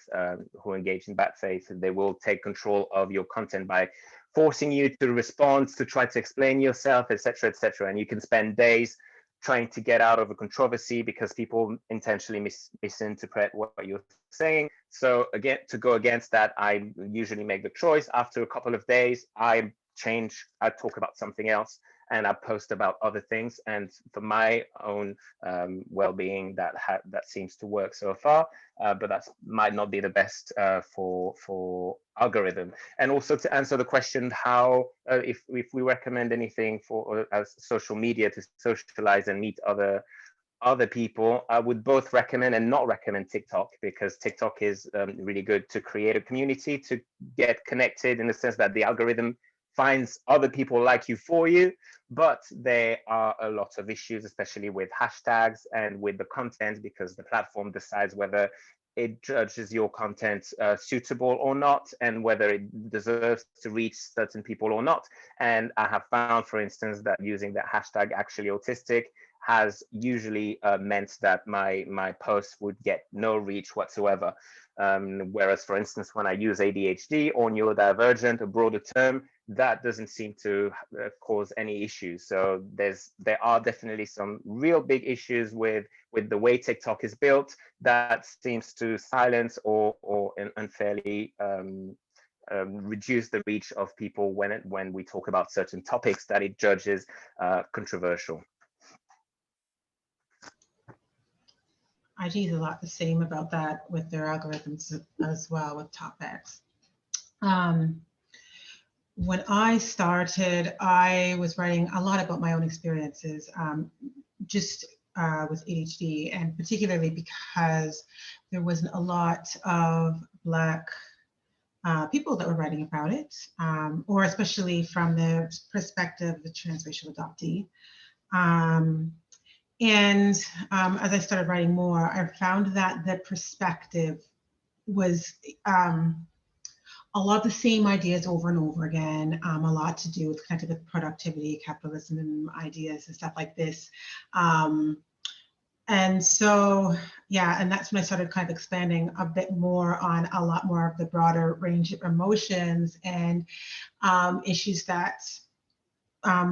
who engage in bad faith. They will take control of your content by forcing you to respond, to try to explain yourself, etc., and you can spend days trying to get out of a controversy because people intentionally misinterpret what you're saying. So again, to go against that, I usually make the choice after a couple of days, I talk about something else and I post about other things. And for my own well-being, that seems to work so far, but that might not be the best for algorithm. And also to answer the question, how if we recommend anything for as social media to socialize and meet other people, I would both recommend and not recommend TikTok, because TikTok is really good to create a community, to get connected in the sense that the algorithm finds other people like you for you. But there are a lot of issues, especially with hashtags and with the content, because the platform decides whether it judges your content suitable or not, and whether it deserves to reach certain people or not. And I have found, for instance, that using that hashtag actually autistic has usually meant that my posts would get no reach whatsoever. Whereas, for instance, when I use ADHD or neurodivergent, a broader term, that doesn't seem to cause any issues. So there are definitely some real big issues with the way TikTok is built that seems to silence or unfairly reduce the reach of people when we talk about certain topics that it judges controversial. IG is a lot the same about that with their algorithms as well with topics. When I started, I was writing a lot about my own experiences, just with ADHD, and particularly because there wasn't a lot of Black people that were writing about it, or especially from the perspective of the transracial adoptee. As I started writing more, I found that the perspective was a lot of the same ideas over and over again, a lot to do with connected with productivity, capitalism ideas and stuff like this. And so, yeah, and that's when I started kind of expanding a bit more on a lot more of the broader range of emotions and issues that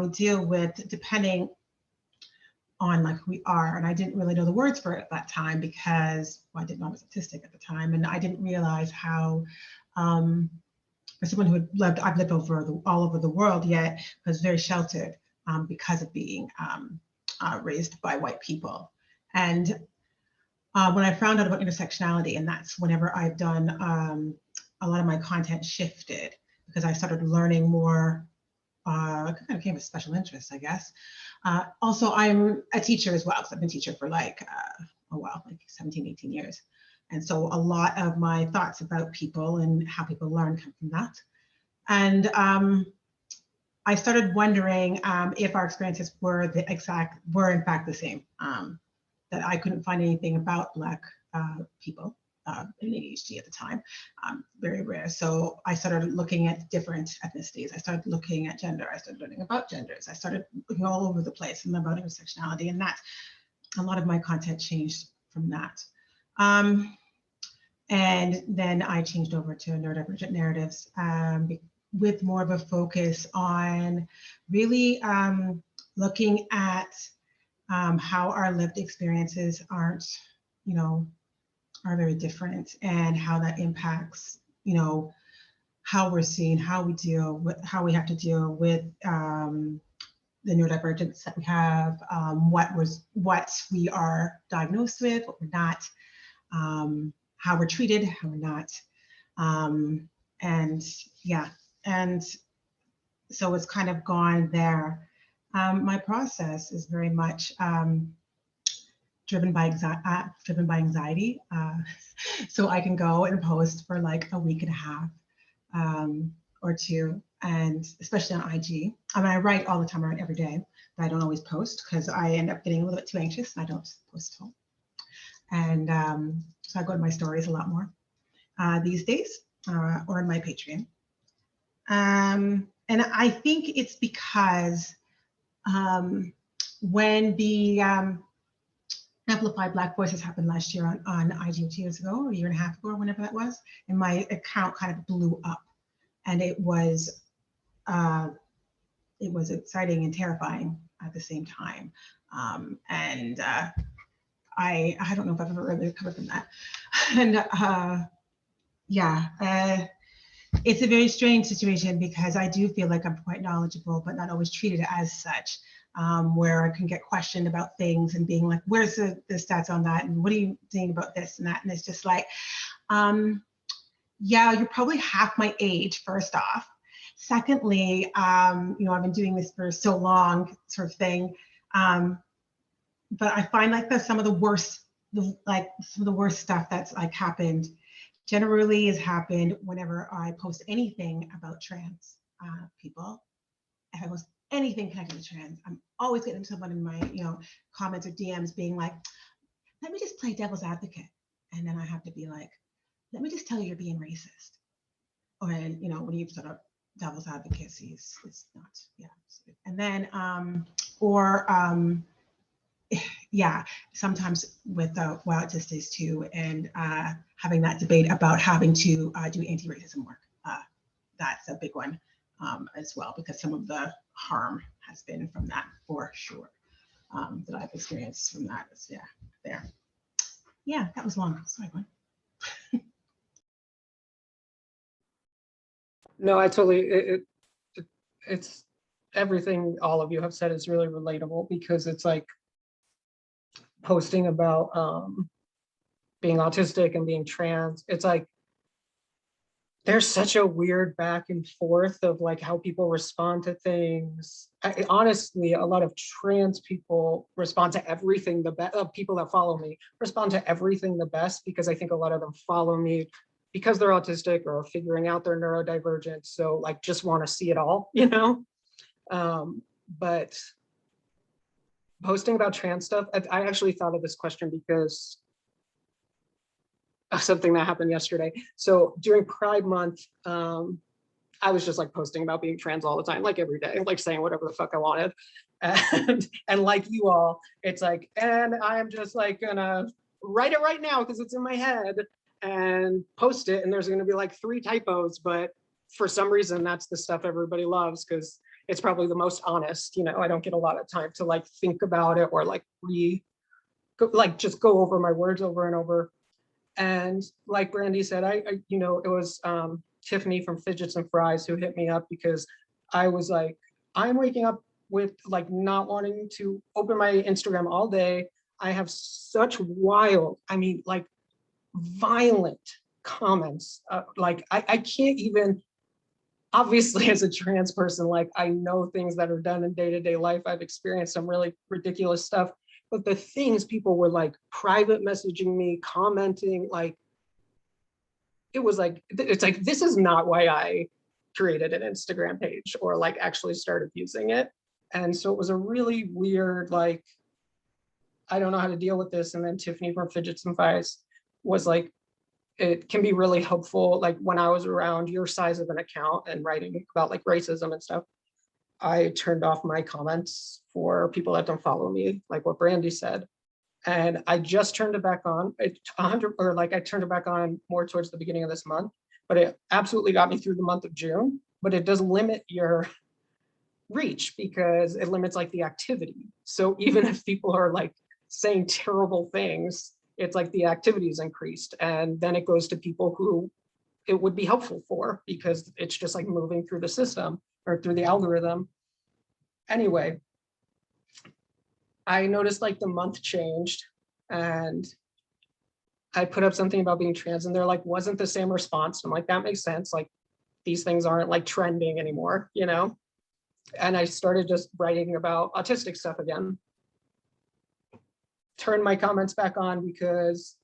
we deal with depending on like who we are. And I didn't really know the words for it at that time because, well, I didn't know I was autistic at the time. And I didn't realize how, as someone who had lived, I've lived all over the world, yet was very sheltered because of being raised by white people. And when I found out about intersectionality, and that's whenever I've done a lot of my content shifted because I started learning more, kind of became a special interest, I guess. Also, I'm a teacher as well, because I've been a teacher for like a while, like 17, 18 years. And so a lot of my thoughts about people and how people learn come from that. And I started wondering if our experiences were in fact the same, that I couldn't find anything about Black people in ADHD at the time, very rare. So I started looking at different ethnicities. I started looking at gender. I started learning about genders. I started looking all over the place and about intersectionality, and that a lot of my content changed from that. And then I changed over to neurodivergent narratives with more of a focus on really looking at how our lived experiences are very different, and how that impacts, how we're seen, how we have to deal with the neurodivergence that we have, what we are diagnosed with, what we're not, how we're treated, how we're not. And yeah, and so it's kind of gone there. My process is very much driven by anxiety. So I can go and post for like a week and a half or two, and especially on IG. I mean, I write all the time, I write every day, but I don't always post because I end up getting a little bit too anxious and I don't post at all. And so I go to my stories a lot more these days, or in my Patreon. And I think it's because when the Amplified Black Voices happened last year on IG 2 years ago, or a year and a half ago, or whenever that was, and my account kind of blew up, and it was exciting and terrifying at the same time. And I don't know if I've ever really recovered from that. And it's a very strange situation because I do feel like I'm quite knowledgeable, but not always treated as such. Where I can get questioned about things and being like, where's the stats on that? And what are you saying about this and that? And it's just like, yeah, you're probably half my age, first off. Secondly, I've been doing this for so long, sort of thing. But I find like that some of the worst stuff that's like happened generally has happened whenever I post anything about trans people. If I post anything connected to trans, I'm always getting someone in my comments or DMs being like, let me just play devil's advocate. And then I have to be like, let me just tell you you're being racist. Or, when you've sort of devil's advocacy, it's not, yeah. And then, sometimes with Autistics too, and having that debate about having to do anti-racism work. That's a big one as well, because some of the harm has been from that for sure, that I've experienced from that. Yeah, that was long. Sorry, one. No, I totally, it's everything all of you have said is really relatable, because it's like posting about being autistic and being trans, it's like, there's such a weird back and forth of like how people respond to things. Honestly, a lot of trans people respond to everything the best. People that follow me respond to everything the best because I think a lot of them follow me because they're autistic or figuring out their neurodivergence. So like just want to see it all, you know? But posting about trans stuff, I actually thought of this question because something that happened yesterday. So during Pride Month, I was just like posting about being trans all the time, like every day, like saying whatever the fuck I wanted. And like you all, it's like, and I'm just like gonna write it right now because it's in my head and post it. And there's gonna be like 3 typos, but for some reason, that's the stuff everybody loves because it's probably the most honest. You know, I don't get a lot of time to like think about it or like just go over my words over and over. And like Brandy said, I you know, it was Tiffany from Fidgets and Fries who hit me up because I was like, I'm waking up with like not wanting to open my Instagram all day. I have such wild, I mean, like violent comments. Like I can't even, obviously as a trans person, like I know things that are done in day-to-day life. I've experienced some really ridiculous stuff. But the things people were like private messaging me, commenting, like, it was like, it's like, this is not why I created an Instagram page or like actually started using it. And so it was a really weird, like, I don't know how to deal with this. And then Tiffany from Fidgets and Fries was like, it can be really helpful. Like when I was around your size of an account and writing about like racism and stuff, I turned off my comments for people that don't follow me, like what Brandy said. And I just turned it back on. I turned it back on more towards the beginning of this month, but it absolutely got me through the month of June. But it does limit your reach because it limits like the activity. So even if people are like saying terrible things, it's like the activity is increased. And then it goes to people who it would be helpful for because it's just like moving through the system or through the algorithm. Anyway, I noticed like the month changed and I put up something about being trans and they're like, wasn't the same response. I'm like, that makes sense. Like these things aren't like trending anymore, you know? And I started just writing about autistic stuff again. Turned my comments back on because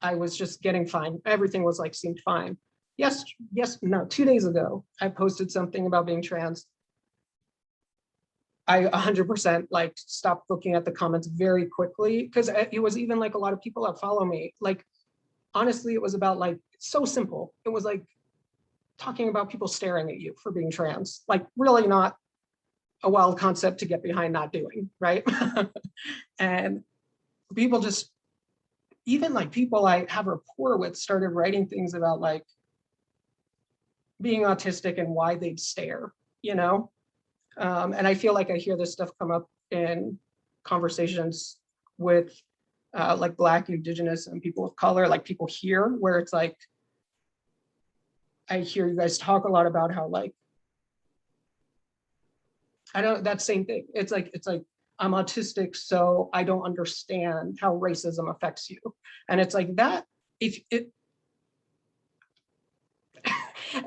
I was just getting fine. Everything was like, seemed fine. 2 days ago, I posted something about being trans. I 100% like stopped looking at the comments very quickly because it was even like a lot of people that follow me. Like, honestly, it was about like, so simple. It was like talking about people staring at you for being trans, like really not a wild concept to get behind not doing, right? And people just, even like people I have rapport with started writing things about like being autistic and why they'd stare, you know? And I feel like I hear this stuff come up in conversations with like Black, Indigenous, and people of color, like people here, where it's like, I hear you guys talk a lot about how like, I don't, that same thing. It's like, I'm autistic, so I don't understand how racism affects you. And it's like that, if it,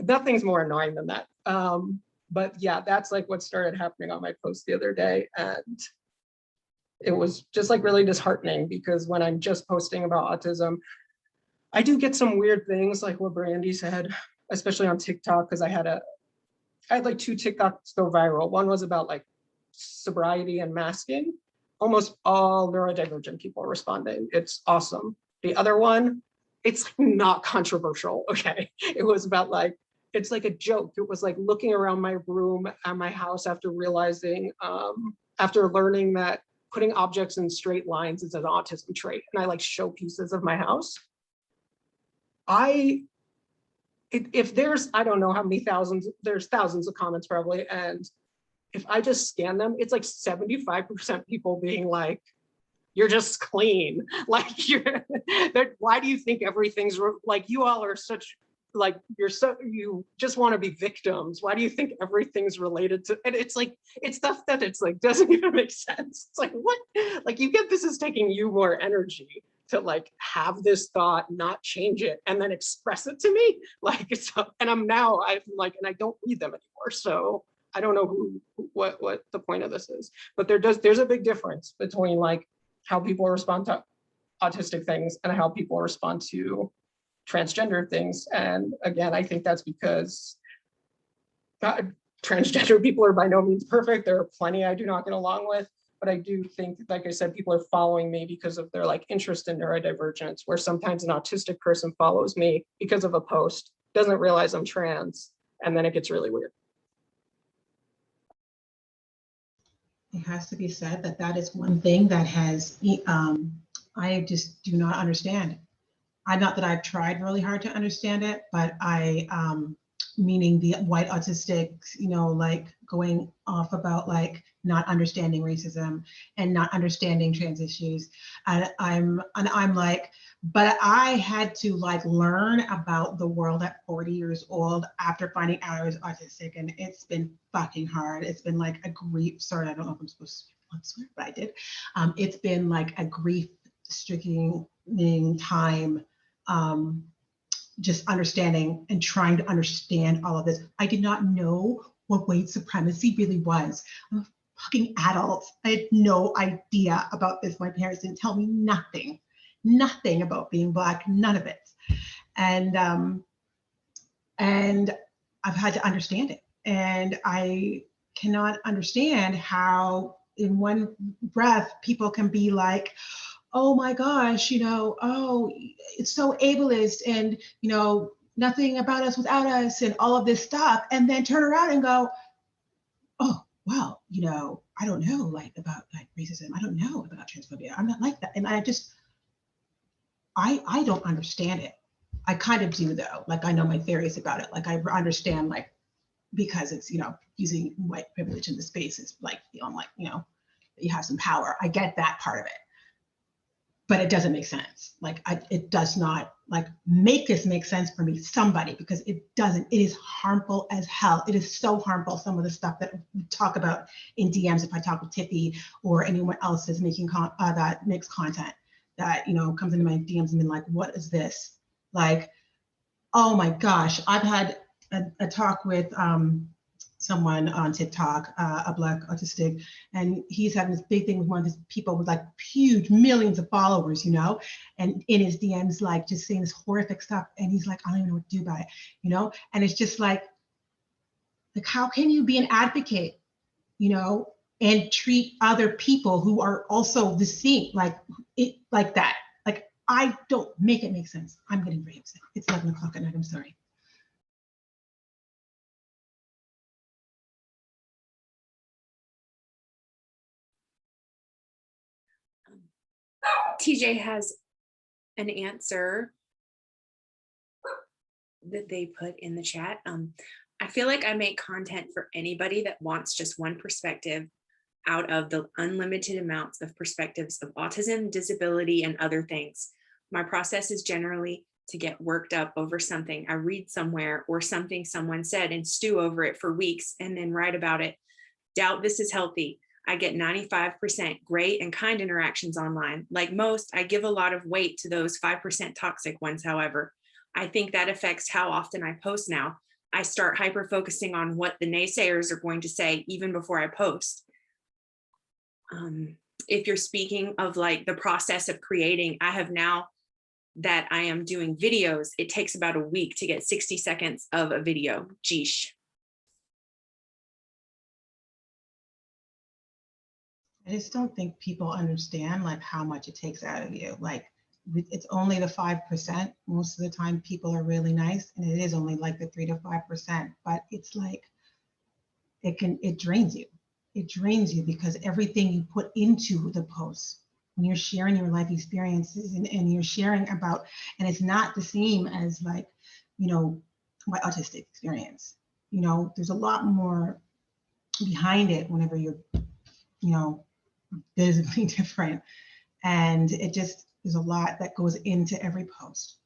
nothing's more annoying than that. But yeah, that's like what started happening on my post the other day. And it was just like really disheartening because when I'm just posting about autism, I do get some weird things like what Brandy said, especially on TikTok, because I had like 2 TikToks go viral. One was about like sobriety and masking. Almost all neurodivergent people are responding. It's awesome. The other one, it's not controversial, okay? It was about like, it's like a joke. It was like looking around my room at my house after realizing, after learning that putting objects in straight lines is an autism trait. And I like show pieces of my house. If there's, I don't know how many thousands, there's thousands of comments probably. And if I just scan them, it's like 75% people being like, you're just clean. Like why do you think everything's like, you all are such, like, you just want to be victims. Why do you think everything's related to, and it's like, it's stuff that it's like, doesn't even make sense. It's like, what? Like you get, this is taking you more energy to like have this thought, not change it, and then express it to me. Like it's, and I'm like, and I don't read them anymore. So I don't know what the point of this is, but there's a big difference between like how people respond to autistic things and how people respond to transgender things. And again, I think that's because transgender people are by no means perfect. There are plenty I do not get along with, but I do think, like I said, people are following me because of their like interest in neurodivergence, where sometimes an autistic person follows me because of a post, doesn't realize I'm trans, and then it gets really weird. It has to be said that that is one thing that has, I just do not understand. Not that I've tried really hard to understand it, but meaning the white autistics, like going off about like not understanding racism and not understanding trans issues. And I'm like, but I had to like learn about the world at 40 years old after finding out I was autistic, and it's been fucking hard. It's been like a grief. Sorry, I don't know if I'm supposed to swear, but I did. It's been like a grief-stricken time. Just understanding and trying to understand all of this. I did not know what white supremacy really was. I'm a fucking adult. I had no idea about this. My parents didn't tell me nothing about being Black, none of it. And I've had to understand it. And I cannot understand how in one breath people can be like, oh my gosh, oh, it's so ableist, and nothing about us without us, and all of this stuff, and then turn around and go, oh, well, I don't know like about like racism. I don't know about transphobia. I'm not like that. And I don't understand it. I kind of do though. Like I know my theories about it. Like I understand like, because it's, using white privilege in the space is like feeling like, you have some power. I get that part of it. But it doesn't make sense. Like it does not like make this make sense for me, somebody, because it doesn't. It is harmful as hell. It is so harmful. Some of the stuff that we talk about in DMs, if I talk with Tiffy or anyone else is making that makes content that comes into my DMs and been like, what is this? Like, oh my gosh, I've had a talk with someone on TikTok, a Black autistic, and he's having this big thing with one of his people with like huge millions of followers, and in his DMs, like just saying this horrific stuff. And he's like, I don't even know what to do about it, and it's just like how can you be an advocate, and treat other people who are also the same, like that? Like, I don't make it make sense. I'm getting very upset. It's 11 o'clock at night, I'm sorry. TJ has an answer that they put in the chat. I feel like I make content for anybody that wants just one perspective out of the unlimited amounts of perspectives of autism, disability, and other things. My process is generally to get worked up over something I read somewhere or something someone said and stew over it for weeks and then write about it. Doubt this is healthy. I get 95% great and kind interactions online. Like most, I give a lot of weight to those 5% toxic ones, however. I think that affects how often I post now. I start hyper-focusing on what the naysayers are going to say even before I post. If you're speaking of like the process of creating, I have now that I am doing videos, it takes about a week to get 60 seconds of a video. Geesh. I just don't think people understand like how much it takes out of you. Like it's only the 5%. Most of the time people are really nice, and it is only like the 3 to 5%, but it's like, it drains you. It drains you because everything you put into the post, when you're sharing your life experiences and you're sharing about, and it's not the same as like, my autistic experience. There's a lot more behind it whenever you're, visibly different. And it just, there's a lot that goes into every post.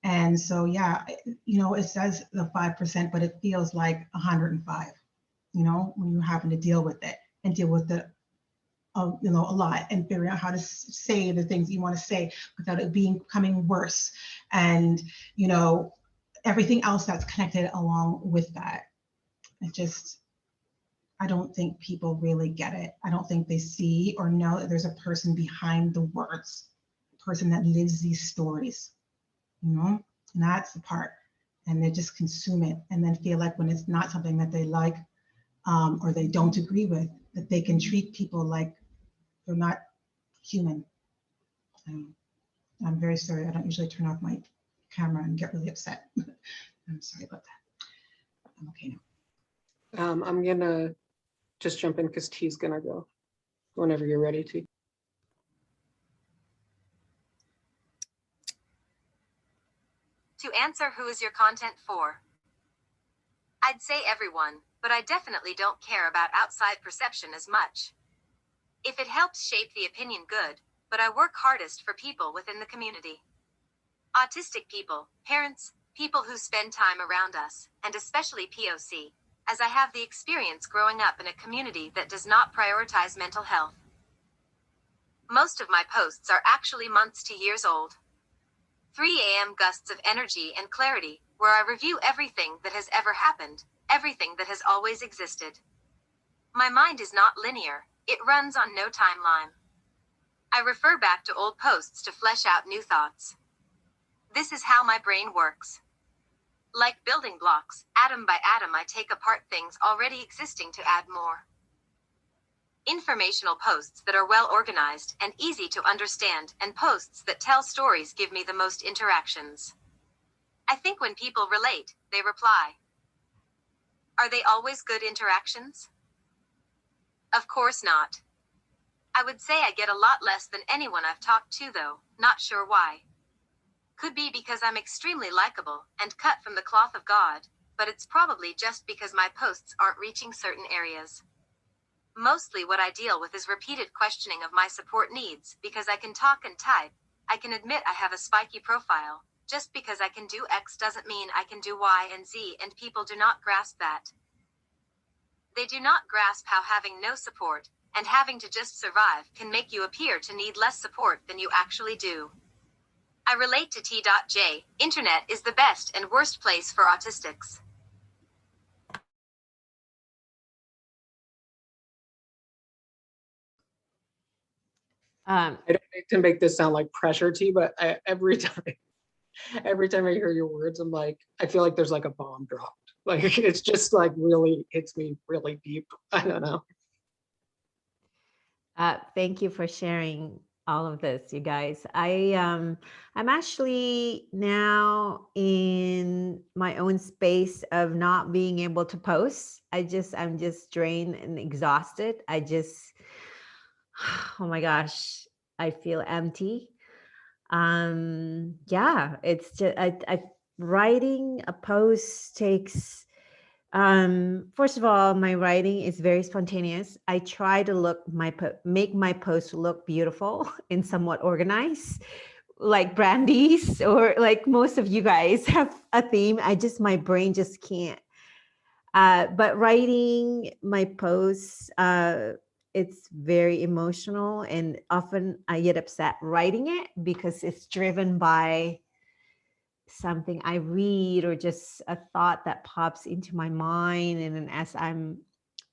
And so, yeah, it says the 5%, but it feels like 105, when you're having to deal with it and deal with the a lot, and figuring out how to say the things you want to say without it becoming worse, and everything else that's connected along with that. I don't think people really get it. I don't think they see or know that there's a person behind the words, a person that lives these stories, and that's the part. And they just consume it and then feel like when it's not something that they like or they don't agree with, that they can treat people like they're not human. I'm very sorry. I don't usually turn off my camera and get really upset. I'm sorry about that. I'm okay now. I'm gonna just jump in because T's gonna go whenever you're ready, T. To answer who is your content for? I'd say everyone, but I definitely don't care about outside perception as much. If it helps shape the opinion, good, but I work hardest for people within the community. Autistic people, parents, people who spend time around us, and especially POC, as I have the experience growing up in a community that does not prioritize mental health. Most of my posts are actually months to years old. 3 a.m. gusts of energy and clarity, where I review everything that has ever happened, everything that has always existed. My mind is not linear, it runs on no timeline. I refer back to old posts to flesh out new thoughts. This is how my brain works. Like building blocks, atom by atom I take apart things already existing to add more. Informational posts that are well organized and easy to understand, and posts that tell stories give me the most interactions. I think when people relate, they reply. Are they always good interactions? Of course not. I would say I get a lot less than anyone I've talked to though, not sure why. Could be because I'm extremely likable and cut from the cloth of God, but it's probably just because my posts aren't reaching certain areas. Mostly what I deal with is repeated questioning of my support needs, because I can talk and type. I can admit I have a spiky profile. Just because I can do X doesn't mean I can do Y and Z, and people do not grasp that. They do not grasp how having no support and having to just survive can make you appear to need less support than you actually do. I relate to T.J. Internet is the best and worst place for autistics. I don't need to make this sound like pressure, T, but every time I hear your words, I'm like, I feel like there's like a bomb dropped. Like it's just like really hits me really deep. I don't know. Thank you for sharing all of this, you guys. I'm actually now in my own space of not being able to post. I'm just drained and exhausted. Oh my gosh, I feel empty. Yeah, it's just writing a post takes. First of all, my writing is very spontaneous. I try to make my post look beautiful and somewhat organized, like Brandy's, or like most of you guys have a theme. My brain just can't. But writing my posts, it's very emotional, and often I get upset writing it because it's driven by something I read or just a thought that pops into my mind. And then as I'm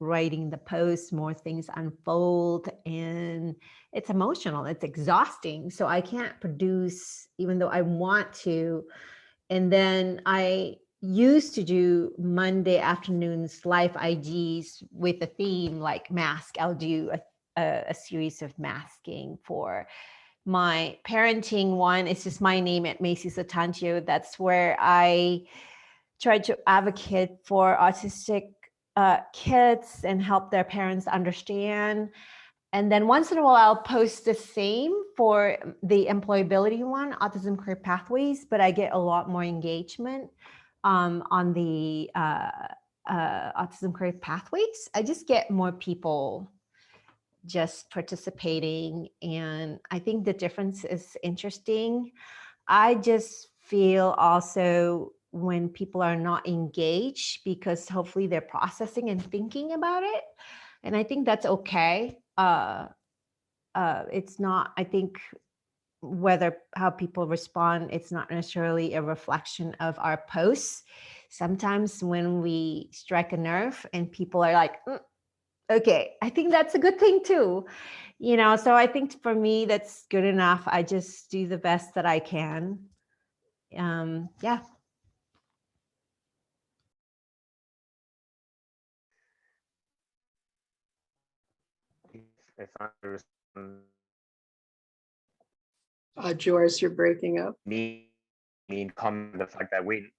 writing the post, more things unfold, and it's emotional, it's exhausting. So I can't produce even though I want to. And then I used to do Monday afternoons live IGs with a theme like mask. I'll do a series of masking for my parenting one. It's just my name at Macy's Latantio. That's where I try to advocate for autistic kids and help their parents understand. And then once in a while, I'll post the same for the employability one, Autism Career Pathways, but I get a lot more engagement on the Autism Career Pathways. I just get more people just participating, and I think the difference is interesting. I just feel also when people are not engaged, because hopefully they're processing and thinking about it, and I think that's okay. it's not, I think, whether how people respond, it's not necessarily a reflection of our posts. Sometimes when we strike a nerve and people are like, okay, I think that's a good thing too. So I think for me, that's good enough. I just do the best that I can. Yeah. If I respond, Joyce, you're breaking up. mean comment the fact that we,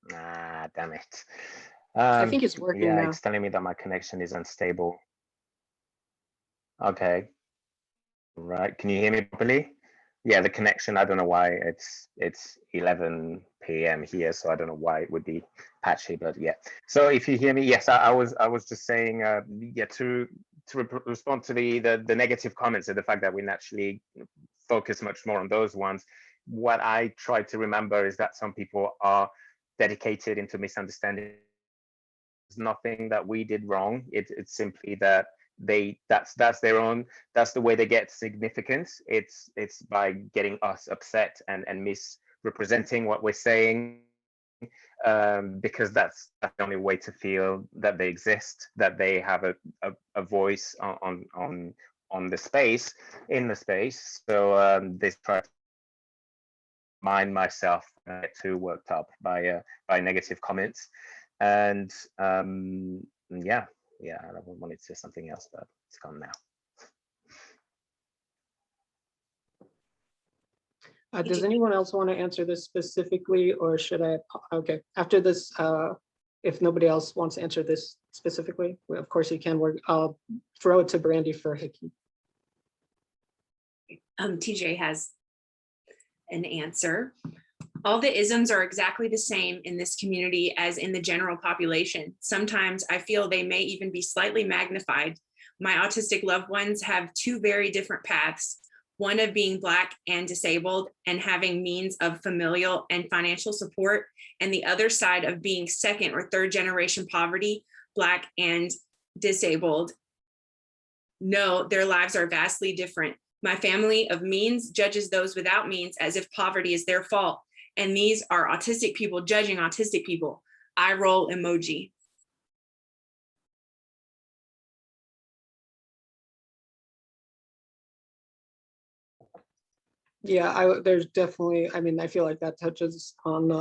damn it. I think it's working yeah, now. it's telling me that my connection is unstable. Okay, right. Can you hear me properly? Yeah, the connection, I don't know why. It's 11 p.m. here, so I don't know why it would be patchy, but yeah. So if you hear me, yes, I was just saying, yeah, to respond to the negative comments and the fact that we naturally focus much more on those ones. What I try to remember is that some people are dedicated into misunderstanding. There's nothing that we did wrong. It's simply that that's their own, that's the way they get significance. It's by getting us upset and misrepresenting what we're saying, because that's the only way to feel that they exist, that they have a voice on the space, in the space. So this try to mind myself, get too worked up by negative comments. And yeah, I wanted to say something else, but it's gone now. Does anyone else want to answer this specifically, or should I? Okay, after this, if nobody else wants to answer this specifically, of course you can. I'll throw it to Brandy for Hickey. TJ has an answer. All the isms are exactly the same in this community as in the general population. Sometimes I feel they may even be slightly magnified. My autistic loved ones have two very different paths, one of being Black and disabled and having means of familial and financial support, and the other side of being second or third generation poverty, Black and disabled. No, their lives are vastly different. My family of means judges those without means as if poverty is their fault. And these are autistic people judging autistic people. Eye roll emoji. Yeah, there's definitely, I mean, I feel like that touches on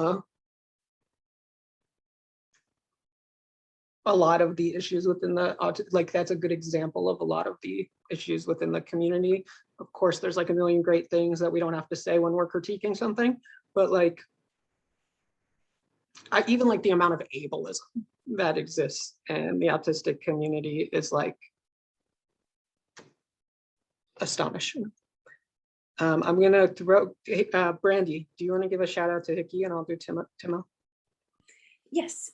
a lot of the issues within the, like that's a good example of a lot of the issues within the community. Of course, there's like a million great things that we don't have to say when we're critiquing something, but like, I even like the amount of ableism that exists in the autistic community is like astonishing. I'm gonna throw, Brandy, do you want to give a shout out to Hickey, and I'll do Timo? Yes,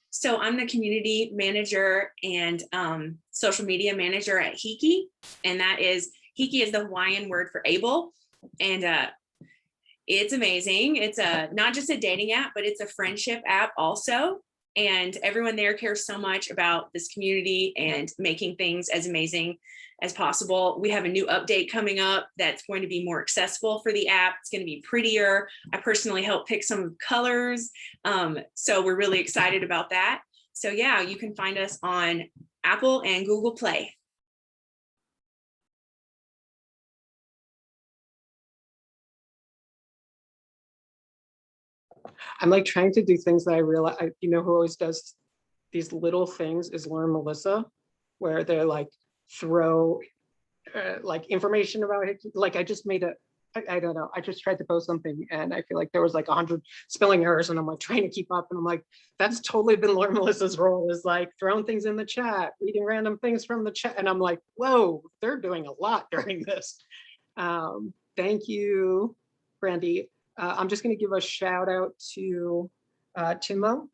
so I'm the community manager and social media manager at Hiki, and that is, Hiki is the Hawaiian word for able, and it's amazing. It's not just a dating app, but it's a friendship app also. And everyone there cares so much about this community and making things as amazing as possible. We have a new update coming up that's going to be more accessible for the app. It's going to be prettier. I personally helped pick some of the colors. So we're really excited about that. So yeah, you can find us on Apple and Google Play. I'm like trying to do things that I realize, you know, who always does these little things is Lauren Melissa, where they're like throw like information about it. Like I just made I don't know, I just tried to post something and I feel like there was like 100 spelling errors and I'm like trying to keep up and I'm like, that's totally been Lauren Melissa's role, is like throwing things in the chat, reading random things from the chat. And I'm like, whoa, they're doing a lot during this. Thank you, Brandy. I'm just going to give a shout out to Timo.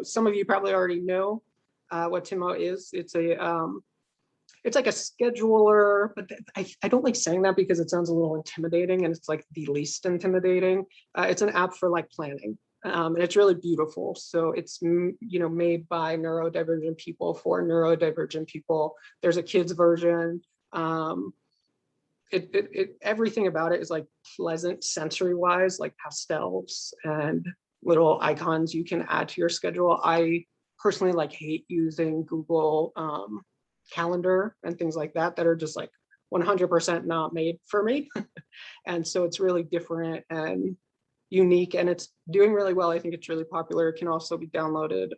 Some of you probably already know what Timo is. It's like a scheduler, but I don't like saying that because it sounds a little intimidating, and it's like the least intimidating. It's an app for like planning, and it's really beautiful. So it's made by neurodivergent people for neurodivergent people. There's a kids version. Everything about it is like pleasant sensory wise, like pastels and little icons you can add to your schedule. I personally like hate using Google Calendar and things like that are just like 100% not made for me. And so it's really different and unique, and it's doing really well. I think it's really popular. It can also be downloaded.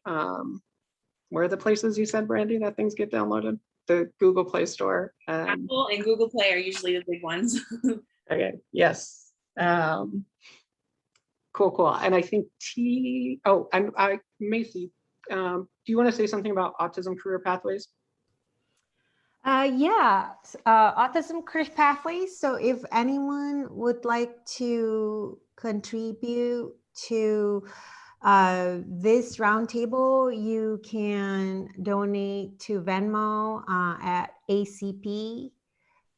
Where are the places you said, Brandy, that things get downloaded? The Google Play Store. Apple and Google Play are usually the big ones. Okay, yes. Cool. And I think Macy, do you want to say something about Autism Career Pathways? Autism Career Pathways. So if anyone would like to contribute to this roundtable, you can donate to Venmo at ACP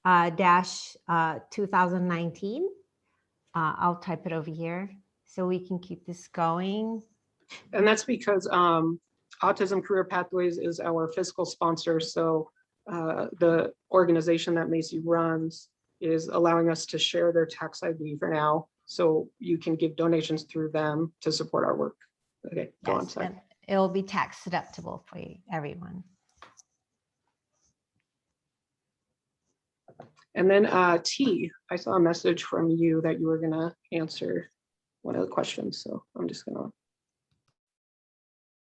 2019. I'll type it over here so we can keep this going. And that's because Autism Career Pathways is our fiscal sponsor. So the organization that Macy runs is allowing us to share their tax ID for now. So you can give donations through them to support our work. Okay, go on, sorry. And it will be tax deductible for everyone. And then T, I saw a message from you that you were gonna answer one of the questions. So I'm just gonna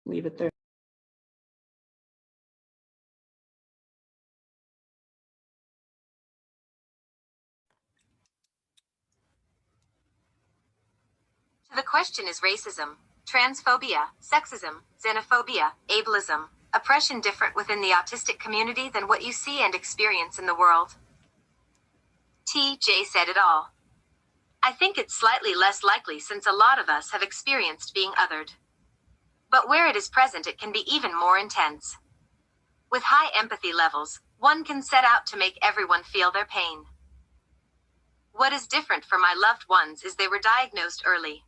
leave it there. The question is racism, transphobia, sexism, xenophobia, ableism, oppression different within the autistic community than what you see and experience in the world? TJ said it all. I think it's slightly less likely since a lot of us have experienced being othered. But where it is present, it can be even more intense. With high empathy levels, one can set out to make everyone feel their pain. What is different for my loved ones is they were diagnosed early.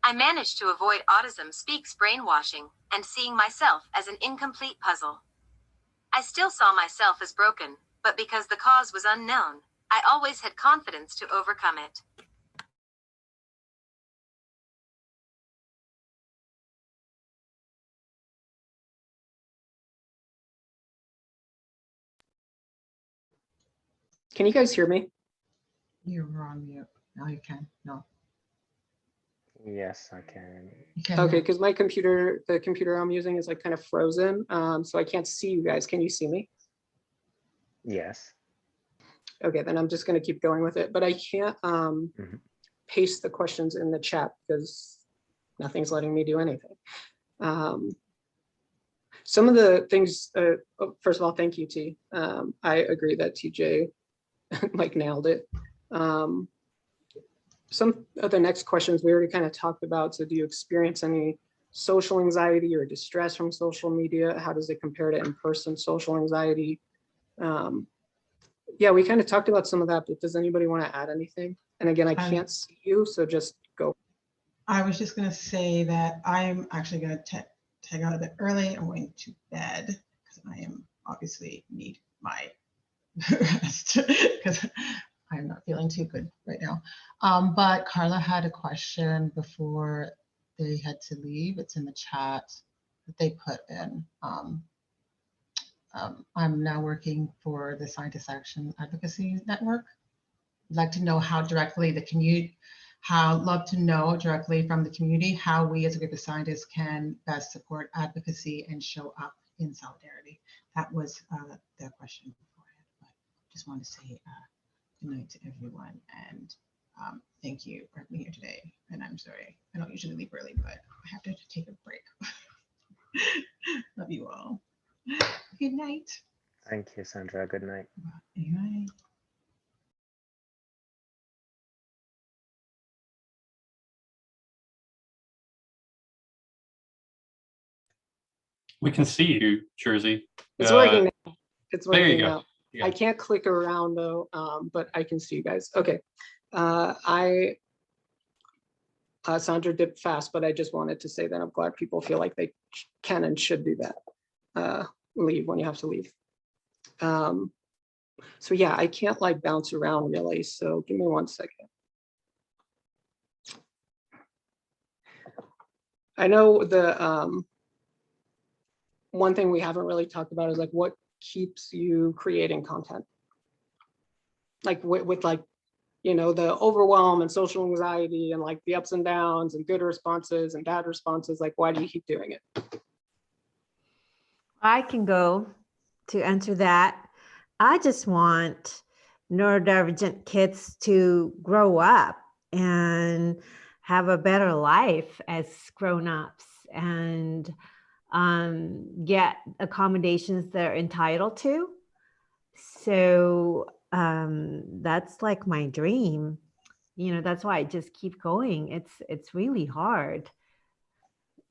I managed to avoid autism speaks brainwashing and seeing myself as an incomplete puzzle. I still saw myself as broken, but because the cause was unknown, I always had confidence to overcome it. Can you guys hear me? You're on mute. Now you can. No. Yes, I can. Okay, because my computer, the computer I'm using is like kind of frozen. So I can't see you guys. Can you see me? Yes. Okay, then I'm just going to keep going with it. But I can't paste the questions in the chat because nothing's letting me do anything. Some of the things, first of all, thank you, T. I agree that TJ like nailed it. Some of the next questions we already kind of talked about. So do you experience any social anxiety or distress from social media? How does it compare to in-person social anxiety? Yeah, we kind of talked about some of that, but does anybody want to add anything? And again, I can't see you, so just go. I was just going to say that I'm actually going to take out a bit early. I'm going to bed because I am obviously need my rest because I'm not feeling too good right now. But Carla had a question before they had to leave. It's in the chat that they put in. I'm now working for the Scientist Action Advocacy Network. I'd like to know how directly the community, love to know directly from the community how we as a group of scientists can best support advocacy and show up in solidarity. That was their question beforehand, but just want to say good night to everyone and thank you for being here today. And I'm sorry, I don't usually leave early, but I have to take a break. Love you all. Good night. Thank you, Sandra. Good night. Good night. We can see you, Jersey. It's working now. It's working there you now. go. Yeah. I can't click around though, but I can see you guys. Okay. Sandra dipped fast, but I just wanted to say that I'm glad people feel like they can and should do that. Leave when you have to leave. So yeah, I can't like bounce around really. So give me 1 second. I know the one thing we haven't really talked about is like what keeps you creating content? Like with like, you know, the overwhelm and social anxiety and like the ups and downs and good responses and bad responses, like why do you keep doing it? I can go to answer that. I just want neurodivergent kids to grow up and have a better life as grown-ups and get accommodations they're entitled to. So that's like my dream. You know, that's why I just keep going. It's really hard.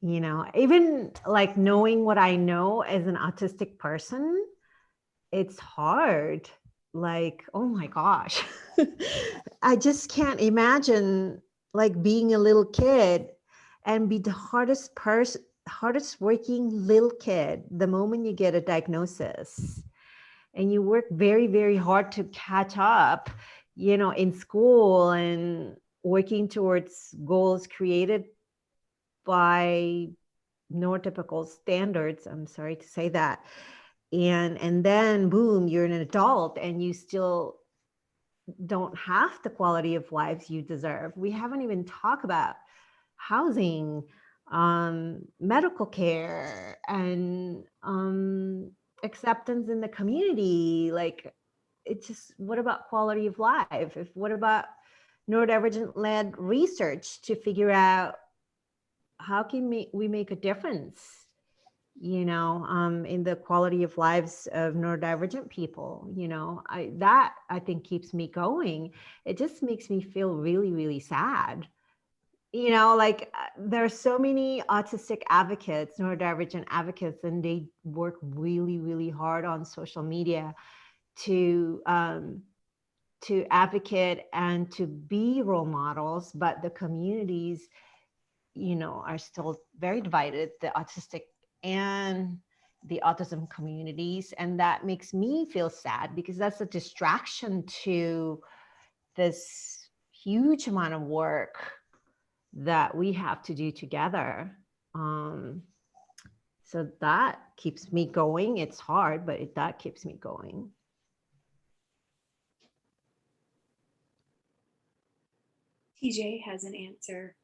You know, even like knowing what I know as an autistic person, it's hard. Like, oh my gosh, I just can't imagine like being a little kid and be the hardest working little kid the moment you get a diagnosis. And you work very, very hard to catch up, you know, in school and working towards goals created by neurotypical standards. I'm sorry to say that. And then boom, you're an adult and you still don't have the quality of lives you deserve. We haven't even talked about housing, medical care, and acceptance in the community. Like, it's just, what about quality of life? What about neurodivergent-led research to figure out how can we make a difference, you know, in the quality of lives of neurodivergent people? You know, I think keeps me going. It just makes me feel really, really sad. You know, like there are so many autistic advocates, neurodivergent advocates, and they work really, really hard on social media to advocate and to be role models, but the communities, you know, are still very divided, the autistic and the autism communities. And that makes me feel sad because that's a distraction to this huge amount of work that we have to do together. So that keeps me going. It's hard, but that keeps me going. TJ has an answer.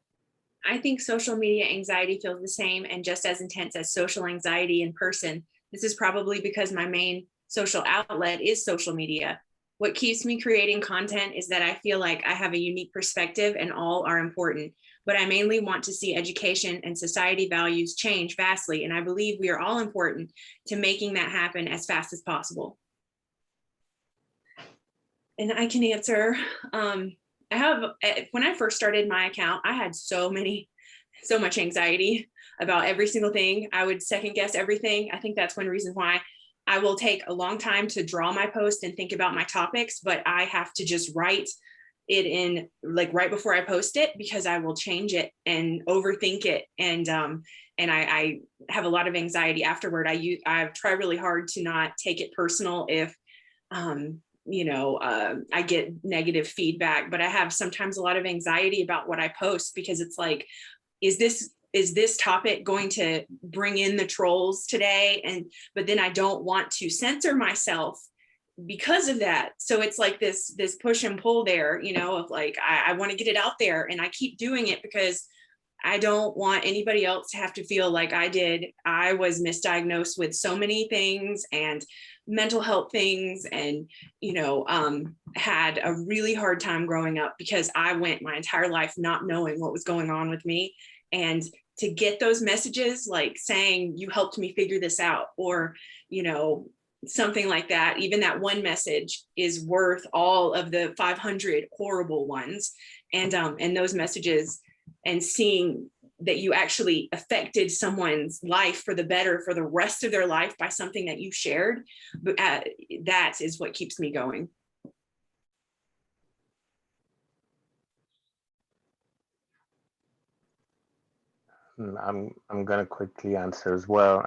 I think social media anxiety feels the same and just as intense as social anxiety in person. This is probably because my main social outlet is social media. What keeps me creating content is that I feel like I have a unique perspective and all are important, but I mainly want to see education and society values change vastly. And I believe we are all important to making that happen as fast as possible. And I can answer, when I first started my account, I had so much anxiety about every single thing. I would second guess everything. I think that's one reason why I will take a long time to draw my post and think about my topics, but I have to just write it in like right before I post it because I will change it and overthink it. And I have a lot of anxiety afterward. I try really hard to not take it personal if I get negative feedback, but I have sometimes a lot of anxiety about what I post because it's like, is this topic going to bring in the trolls today? But then I don't want to censor myself because of that. So it's like this push and pull there, you know, of like, I want to get it out there and I keep doing it because I don't want anybody else to have to feel like I did. I was misdiagnosed with so many things and mental health things and, had a really hard time growing up because I went my entire life not knowing what was going on with me. And to get those messages like saying, you helped me figure this out, or, something like that, even that one message is worth all of the 500 horrible ones. And those messages, and seeing that you actually affected someone's life for the better for the rest of their life by something that you shared, that is what keeps me going. I'm going to quickly answer as well.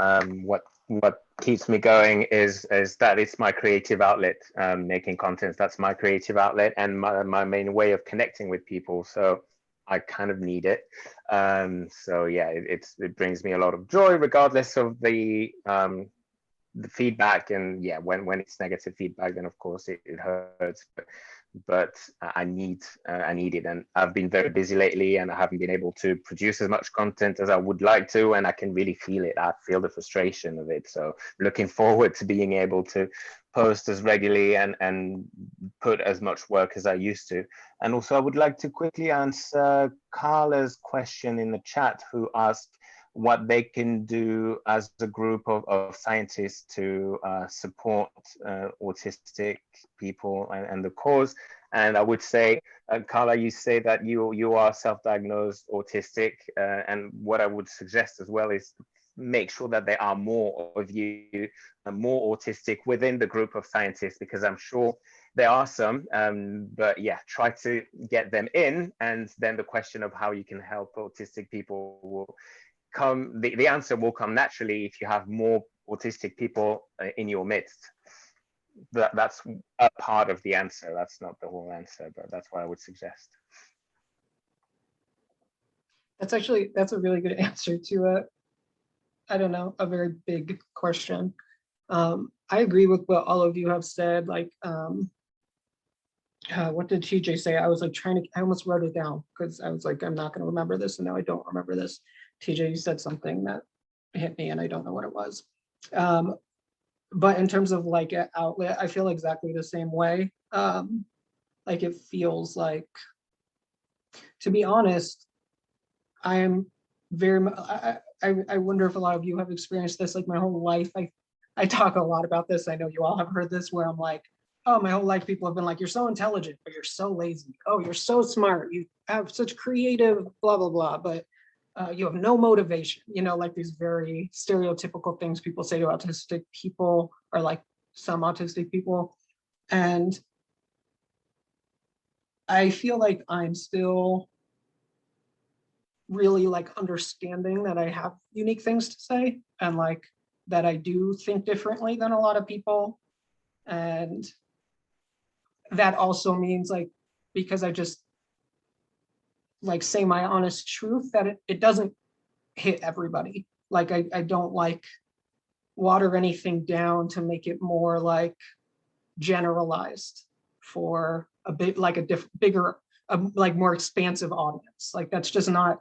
What keeps me going is that it's my creative outlet. Making content, that's my creative outlet and my main way of connecting with people. So I kind of need it. So yeah, it brings me a lot of joy, regardless of the feedback. And yeah, when it's negative feedback, then of course it hurts. But I need it, and I've been very busy lately, and I haven't been able to produce as much content as I would like to, and I can really feel it. I feel the frustration of it. So looking forward to being able to post as regularly and put as much work as I used to. And also I would like to quickly answer Carla's question in the chat, who asked what they can do as a group of scientists to support autistic people and the cause. And I would say, Carla, you say that you are self-diagnosed autistic, and what I would suggest as well is make sure that there are more of you, more autistic within the group of scientists, because I'm sure there are some, but yeah, try to get them in, and then the question of how you can help autistic people will come, the answer will come naturally if you have more autistic people in your midst. That's a part of the answer. That's not the whole answer, but that's what I would suggest. That's a really good answer to I don't know, a very big question. I agree with what all of you have said. Like, what did TJ say? I was like I almost wrote it down because I was like, I'm not going to remember this, and now I don't remember this. TJ, you said something that hit me, and I don't know what it was. But in terms of like an outlet, I feel exactly the same way. Like it feels like, to be honest, I am very, I wonder if a lot of you have experienced this. Like my whole life, I talk a lot about this. I know you all have heard this, where I'm like, oh, my whole life people have been like, you're so intelligent, but you're so lazy. Oh, you're so smart. You have such creative, blah, blah, blah. But you have no motivation, you know, like these very stereotypical things people say to autistic people, or like some autistic people. And I feel like I'm still really like understanding that I have unique things to say, and like that I do think differently than a lot of people. And that also means like, because I just like say my honest truth, that it doesn't hit everybody. Like I don't like water anything down to make it more like generalized for a bit like a bigger, like more expansive audience. Like that's just not,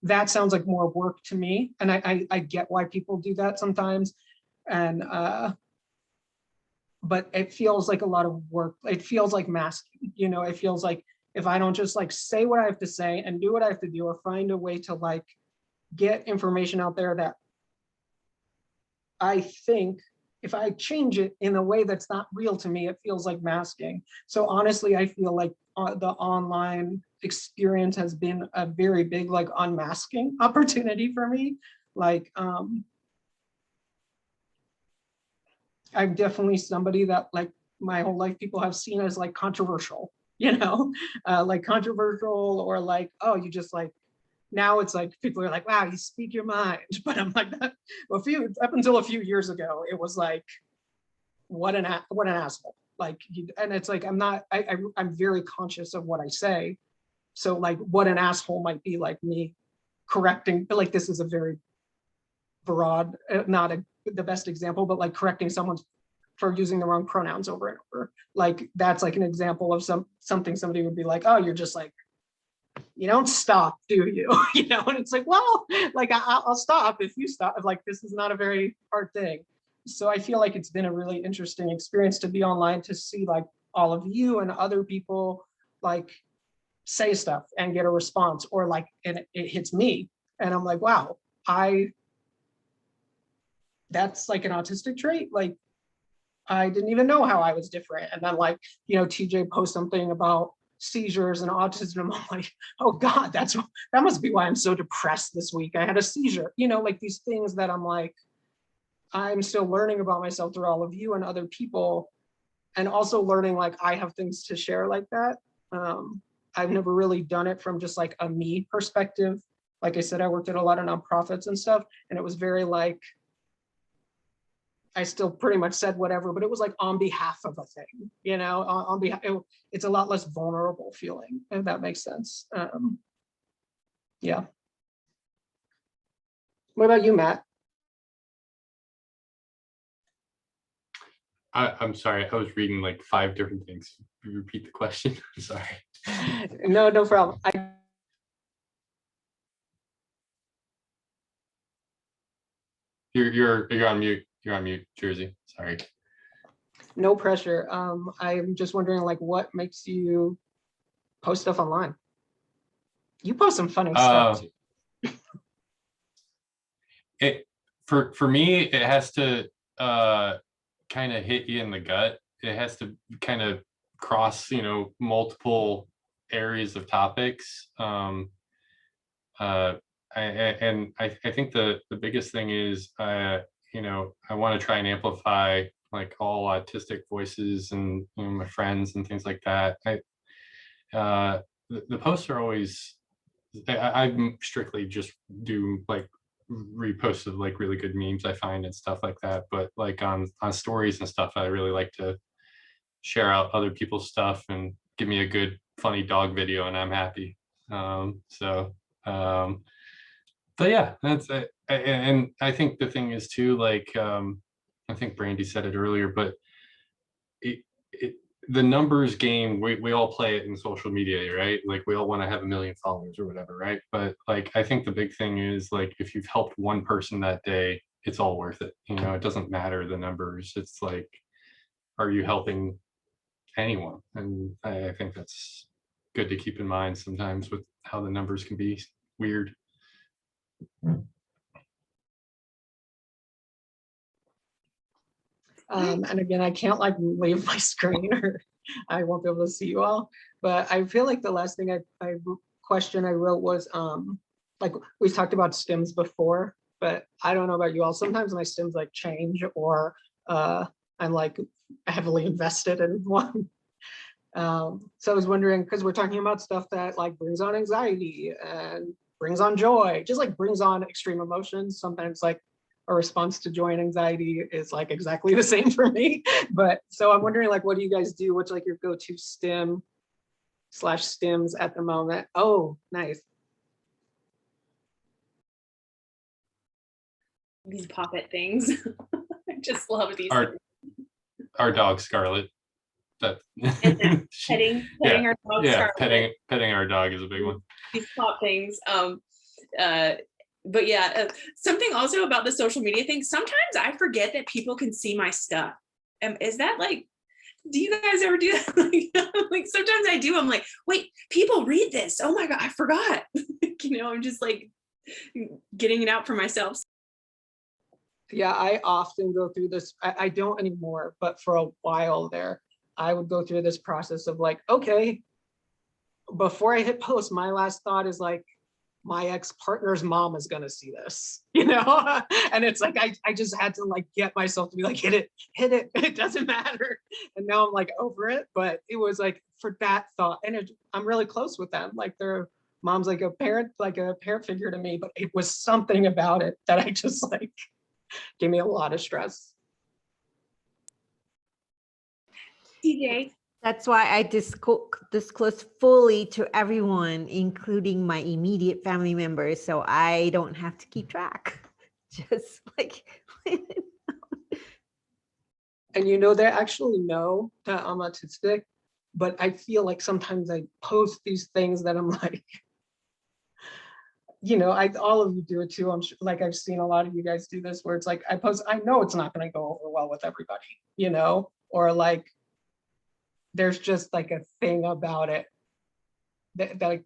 that sounds like more work to me. And I get why people do that sometimes. And but it feels like a lot of work. It feels like masking, you know, it feels like if I don't just like say what I have to say and do what I have to do, or find a way to like get information out there that I think if I change it in a way that's not real to me, it feels like masking. So honestly, I feel like the online experience has been a very big like unmasking opportunity for me. Like I'm definitely somebody that like my whole life people have seen as like controversial, you know, like controversial, or like, oh, you just like, now it's like people are like, wow, you speak your mind. But I'm like, up until a few years ago, it was like, what an asshole. Like, and it's like, I'm very conscious of what I say. So like, what an asshole might be like me correcting, like this is a very broad, not the best example, but like correcting someone for using the wrong pronouns over and over. Like that's like an example of something somebody would be like, oh, you're just like, you don't stop, do you? You know, and it's like, well, like I'll stop if you stop. Like this is not a very hard thing. So I feel like it's been a really interesting experience to be online, to see like all of you and other people like say stuff and get a response, or like, and it hits me and I'm like, wow, that's like an autistic trait. Like I didn't even know how I was different. And then like, you know, TJ posts something about seizures and autism. I'm like, oh God, that must be why I'm so depressed this week. I had a seizure, you know, like these things that I'm like, I'm still learning about myself through all of you and other people. And also learning like I have things to share like that. I've never really done it from just like a me perspective. like I said, I worked at a lot of nonprofits and stuff, and it was very like, I still pretty much said whatever, but it was like on behalf of a thing, you know, on behalf, it's a lot less vulnerable feeling, if that makes sense. Yeah. What about you, Matt? I'm sorry, I was reading like 5 different things. Can you repeat the question? Sorry. No, no problem. You're on mute. You're on mute, Jersey. Sorry. No pressure. I'm just wondering, like, what makes you post stuff online? You post some funny stuff too. For me, it has to kind of hit you in the gut. It has to kind of cross, multiple areas of topics. I think the biggest thing is, I want to try and amplify like all autistic voices and my friends and things like that. The posts are always, I strictly just do like reposts of like really good memes I find and stuff like that. But like on stories and stuff, I really like to share out other people's stuff and give me a good funny dog video and I'm happy. But yeah, that's it. And I think the thing is too, like, I think Brandy said it earlier, but the numbers game, we all play it in social media, right? Like we all want to have 1 million followers or whatever, right? But like, I think the big thing is like, if you've helped one person that day, it's all worth it. It doesn't matter the numbers. It's like, are you helping anyone? And I think that's good to keep in mind sometimes with how the numbers can be weird. And again, I can't like leave my screen or I won't be able to see you all. But I feel like the last thing question I wrote was like we talked about stims before, but I don't know about you all. Sometimes my stims like change or I'm like heavily invested in one. So I was wondering, because we're talking about stuff that like brings on anxiety and brings on joy, just like brings on extreme emotions. Sometimes like a response to joy and anxiety is like exactly the same for me. But so I'm wondering, like, what do you guys do? What's like your go-to stim / stims at the moment? Oh, nice. These pop-it things. I just love these. Our dog Scarlet. That petting our dog. Yeah, Scarlet. petting our dog is a big one. These pop things. But yeah, something also about the social media thing. Sometimes I forget that people can see my stuff. Is that like, do you guys ever do that? Like sometimes I do. I'm like, wait, people read this. Oh my God, I forgot. I'm just like getting it out for myself. Yeah, I often go through this. I don't anymore, but for a while there, I would go through this process of like, okay, before I hit post, my last thought is like, my ex-partner's mom is gonna see this, and it's like I just had to like get myself to be like, hit it, it doesn't matter. And now I'm like over it, but it was like for that thought, and I'm really close with them. Like their mom's like a parent figure to me, but it was something about it that I just like gave me a lot of stress. TJ. That's why I disclose fully to everyone, including my immediate family members, so I don't have to keep track. Just like. And they actually know that I'm autistic, but I feel like sometimes I post these things that I'm like, all of you do it too. I'm sure, like I've seen a lot of you guys do this where it's like I post, I know it's not going to go over well with everybody, or like, there's just like a thing about it that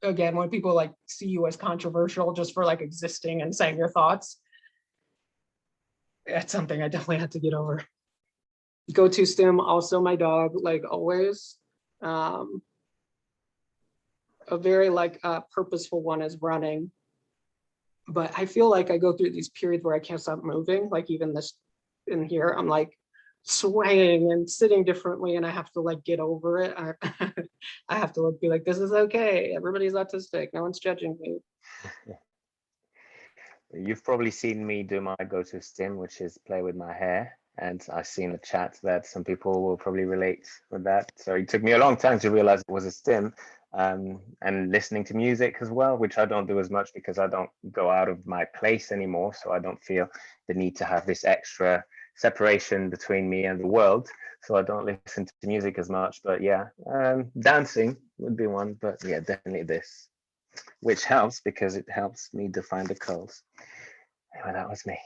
again, when people like see you as controversial just for like existing and saying your thoughts, that's something I definitely had to get over. Go-to stim, also my dog, like always. A very like purposeful one is running, but I feel like I go through these periods where I can't stop moving. Like even this in here, I'm like, swaying and sitting differently, and I have to like get over it. I have to be like, this is okay. Everybody's autistic. No one's judging me. You've probably seen me do my go-to stim, which is play with my hair. And I've seen the chat that some people will probably relate with that. So it took me a long time to realize it was a stim. And listening to music as well, which I don't do as much because I don't go out of my place anymore. So I don't feel the need to have this extra separation between me and the world. So I don't listen to music as much. But yeah, dancing would be one. But yeah, definitely this, which helps because it helps me define the codes. Anyway, that was me.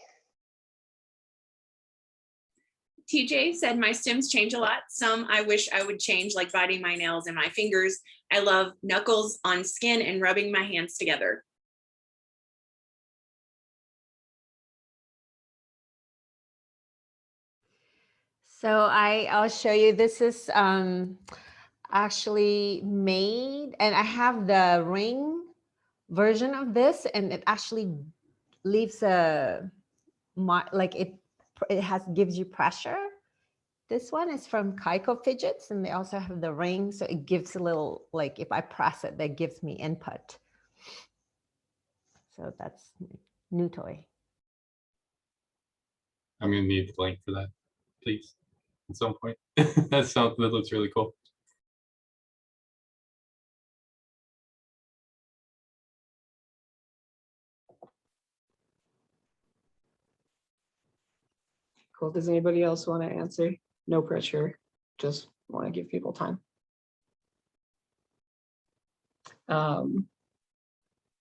TJ said my stims change a lot. Some I wish I would change, like biting my nails and my fingers. I love knuckles on skin and rubbing my hands together. So I'll show you. This is actually made, and I have the ring version of this, and it actually leaves a like it gives you pressure. This one is from Kaiko Fidgets, and they also have the ring, so it gives a little, like if I press it, that gives me input. So that's new toy. I'm gonna need the link for that, please, at some point. That looks really cool. Cool. Does anybody else want to answer? No pressure. Just want to give people time.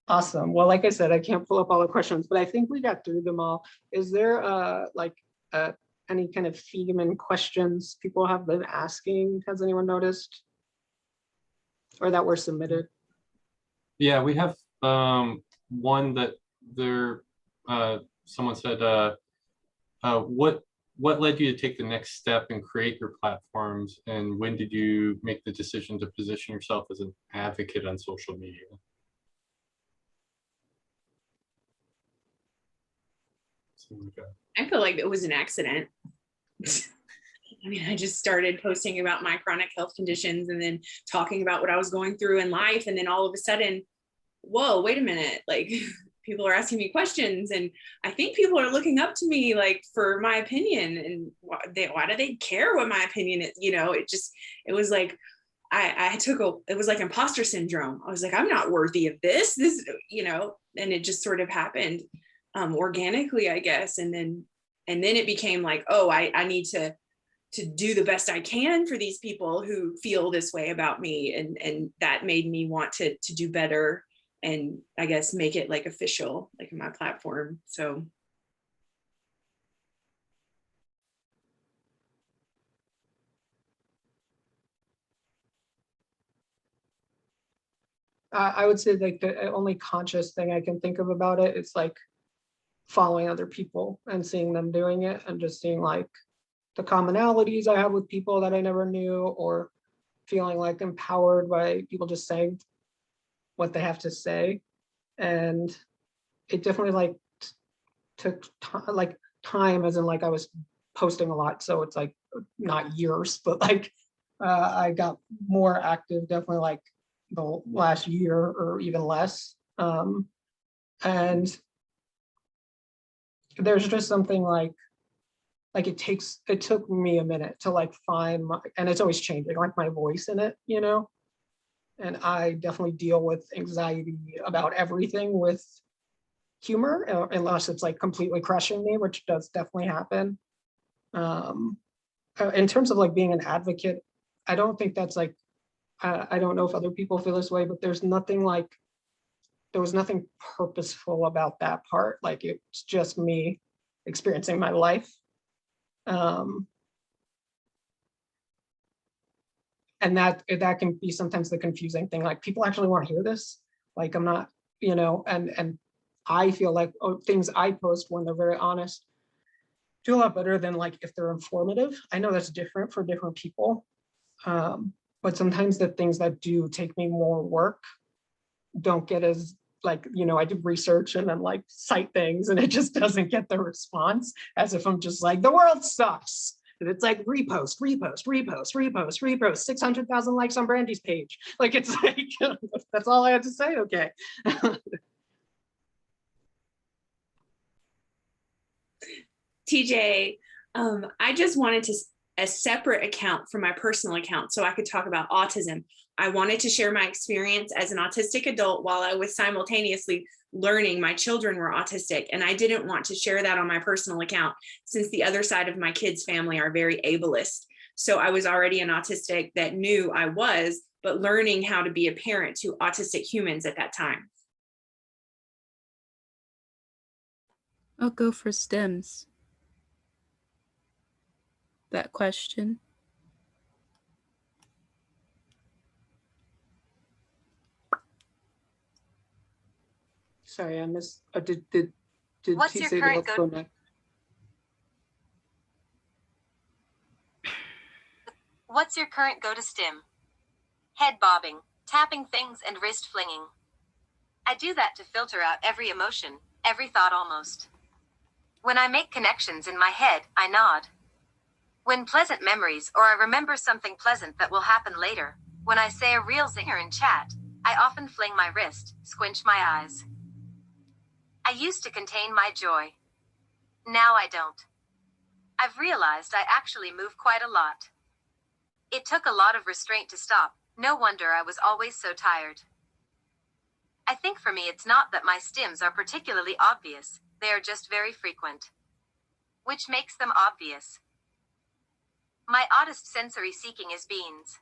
Awesome. Well, like I said, I can't pull up all the questions, but I think we got through them all. Is there any kind of theme and questions people have been asking? Has anyone noticed? Or that were submitted? Yeah, we have one that there. Someone said, what led you to take the next step and create your platforms, and when did you make the decision to position yourself as an advocate on social media? I feel like it was an accident. I mean, I just started posting about my chronic health conditions and then talking about what I was going through in life. And then all of a sudden, whoa, wait a minute, like people are asking me questions, and I think people are looking up to me like for my opinion, and why do they care what my opinion is? You know, it was like, it was like imposter syndrome. I was like, I'm not worthy of this, you know, and it just sort of happened organically, I guess. And then it became like, oh, I need to do the best I can for these people who feel this way about me. And that made me want to do better, and I guess make it like official, like in my platform. So. I would say like the only conscious thing I can think of about it is like following other people and seeing them doing it, and just seeing like the commonalities I have with people that I never knew, or feeling like empowered by people just saying what they have to say. And it definitely like took time, as in like I was posting a lot, so it's like not years, but like I got more active definitely like the last year or even less. And there's just something like it took me a minute to like find my, and it's always changing, like my voice in it, you know. And I definitely deal with anxiety about everything with humor, unless it's like completely crushing me, which does definitely happen. In terms of like being an advocate, I don't think that's like, I don't know if other people feel this way, but there was nothing purposeful about that part. Like it's just me experiencing my life. And that can be sometimes the confusing thing. Like people actually want to hear this. Like I'm not, you know, and I feel like things I post when they're very honest do a lot better than like if they're informative. I know that's different for different people. But sometimes the things that do take me more work don't get as like, you know, I do research and then like cite things, and it just doesn't get the response as if I'm just like, the world sucks. And it's like repost, repost, repost, repost, repost, 600,000 likes on Brandy's page. Like, it's like, that's all I had to say, okay. TJ, I just wanted to a separate account from my personal account so I could talk about autism. I wanted to share my experience as an autistic adult while I was simultaneously learning my children were autistic. And I didn't want to share that on my personal account since the other side of my kids' family are very ableist. So I was already an autistic that knew I was, but learning how to be a parent to autistic humans at that time. I'll go for stems. That question. Sorry, I missed, did What's she your say current let's go next? What's your current go-to stim? Head bobbing, tapping things, and wrist flinging. I do that to filter out every emotion, every thought almost. When I make connections in my head, I nod. When pleasant memories or I remember something pleasant that will happen later, when I say a real zinger in chat, I often fling my wrist, squinch my eyes. I used to contain my joy. Now I don't. I've realized I actually move quite a lot. It took a lot of restraint to stop, no wonder I was always so tired. I think for me it's not that my stims are particularly obvious, they are just very frequent. Which makes them obvious. My oddest sensory seeking is beans.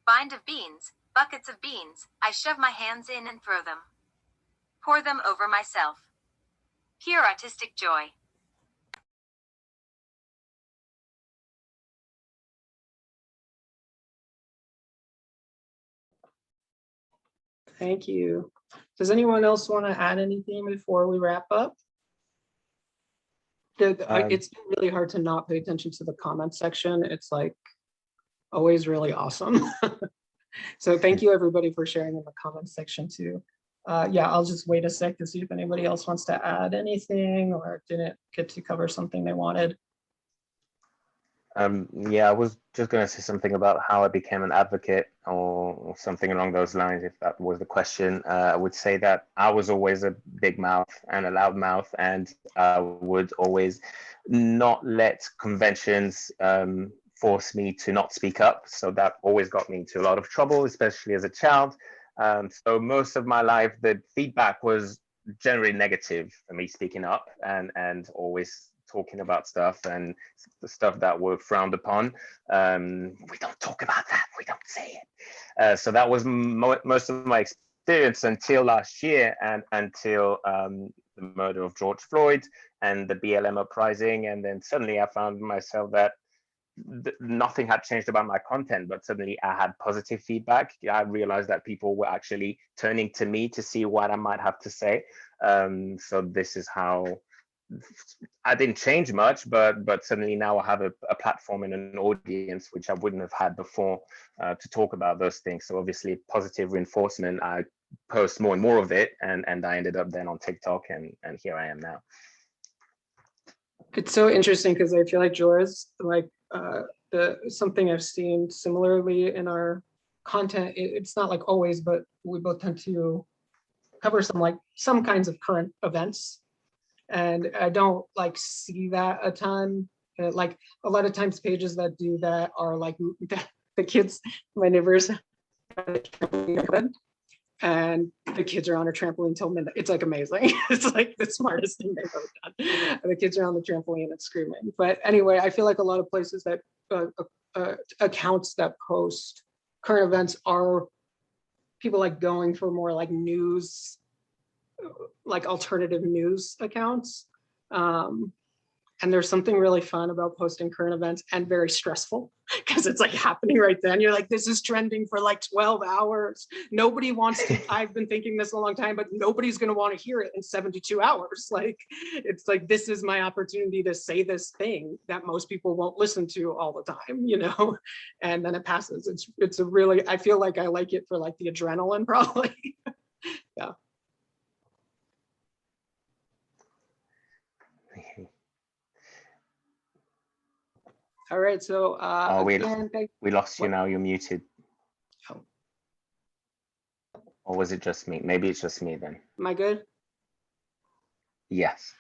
Bind of beans, buckets of beans, I shove my hands in and throw them. Pour them over myself. Pure autistic joy. Thank you. Does anyone else want to add anything before we wrap up? It's been really hard to not pay attention to the comment section. It's like always really awesome. So thank you everybody for sharing in the comment section too. Yeah, I'll just wait a sec to see if anybody else wants to add anything or didn't get to cover something they wanted. Yeah, I was just going to say something about how I became an advocate or something along those lines, if that was the question. I would say that I was always a big mouth and a loud mouth, and I would always not let conventions force me to not speak up. So that always got me into a lot of trouble, especially as a child. So most of my life, the feedback was generally negative for me speaking up and always talking about stuff and the stuff that were frowned upon. We don't talk about that, we don't say it. So that was most of my experience until last year and until the murder of George Floyd and the BLM uprising. And then suddenly I found myself that nothing had changed about my content, but suddenly I had positive feedback. I realized that people were actually turning to me to see what I might have to say. So this is how I didn't change much, but suddenly now I have a platform and an audience which I wouldn't have had before to talk about those things. So obviously positive reinforcement, I post more and more of it, and I ended up then on TikTok, and here I am now. It's so interesting because I feel like Jora's like something I've seen similarly in our content. It's not like always, but we both tend to cover some kinds of current events. And I don't like see that a ton. Like a lot of times pages that do that are like the kids, my neighbors, and the kids are on a trampoline till midnight. It's like amazing. It's like the smartest thing they've ever done. And the kids are on the trampoline and screaming. But anyway, I feel like a lot of places that accounts that post current events are people like going for more like news, like alternative news accounts. And there's something really fun about posting current events and very stressful because it's like happening right then. You're like, this is trending for like 12 hours. Nobody wants to, I've been thinking this a long time, but nobody's going to want to hear it in 72 hours. Like, it's like, this is my opportunity to say this thing that most people won't listen to all the time, you know, and then it passes. It's a really, I feel like I like it for like the adrenaline probably. Yeah. All right, so Oh, wait. again, We lost you What? now. You're muted. Oh. Or was it just me? Maybe it's just me then. Am I good? Yes.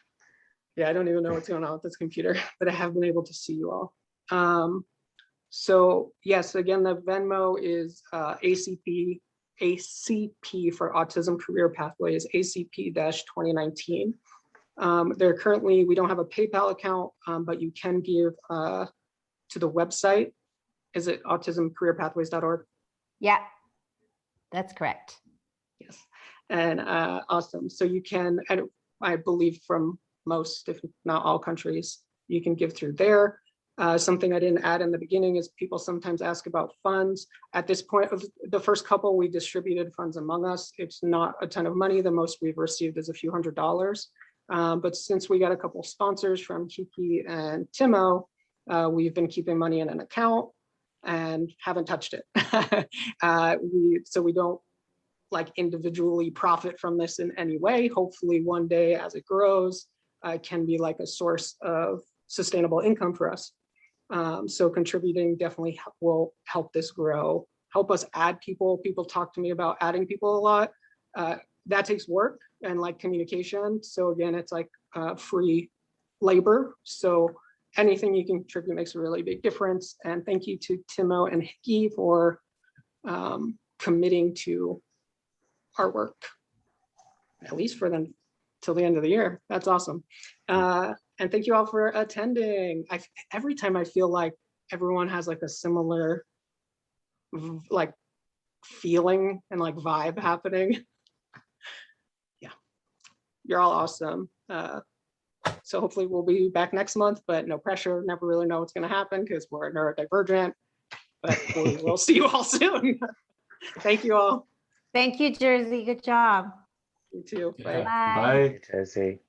Yeah, I don't even know what's going on with this computer, but I have been able to see you all. So yes, again, the Venmo is ACP for Autism Career Pathways, ACP-2019. They're currently, we don't have a PayPal account, but you can give to the website. Is it autismcareerpathways.org? Yeah, that's correct. Yes, and awesome. So you can, and I believe from most, if not all countries, you can give through there. Something I didn't add in the beginning is people sometimes ask about funds. At this point of the first couple, we distributed funds among us. It's not a ton of money. The most we've received is a few $100s. But since we got a couple sponsors from Kiki and Timo, we've been keeping money in an account and haven't touched it. So we don't like individually profit from this in any way. Hopefully one day as it grows, can be like a source of sustainable income for us. So contributing definitely will help this grow, help us add people. People talk to me about adding people a lot. That takes work and like communication. So again, it's like free labor. So anything you can contribute makes a really big difference. And thank you to Timo and Hickey for committing to our work, at least for them till the end of the year. That's awesome. And thank you all for attending. Every time I feel like everyone has like a similar like feeling and like vibe happening. Yeah, you're all awesome. So hopefully we'll be back next month, but no pressure. Never really know what's going to happen because we're neurodivergent, but we'll see you all soon. Thank you all. Thank you, Jersey. Good job. You too. Yeah. Bye. Bye. Bye. Jersey.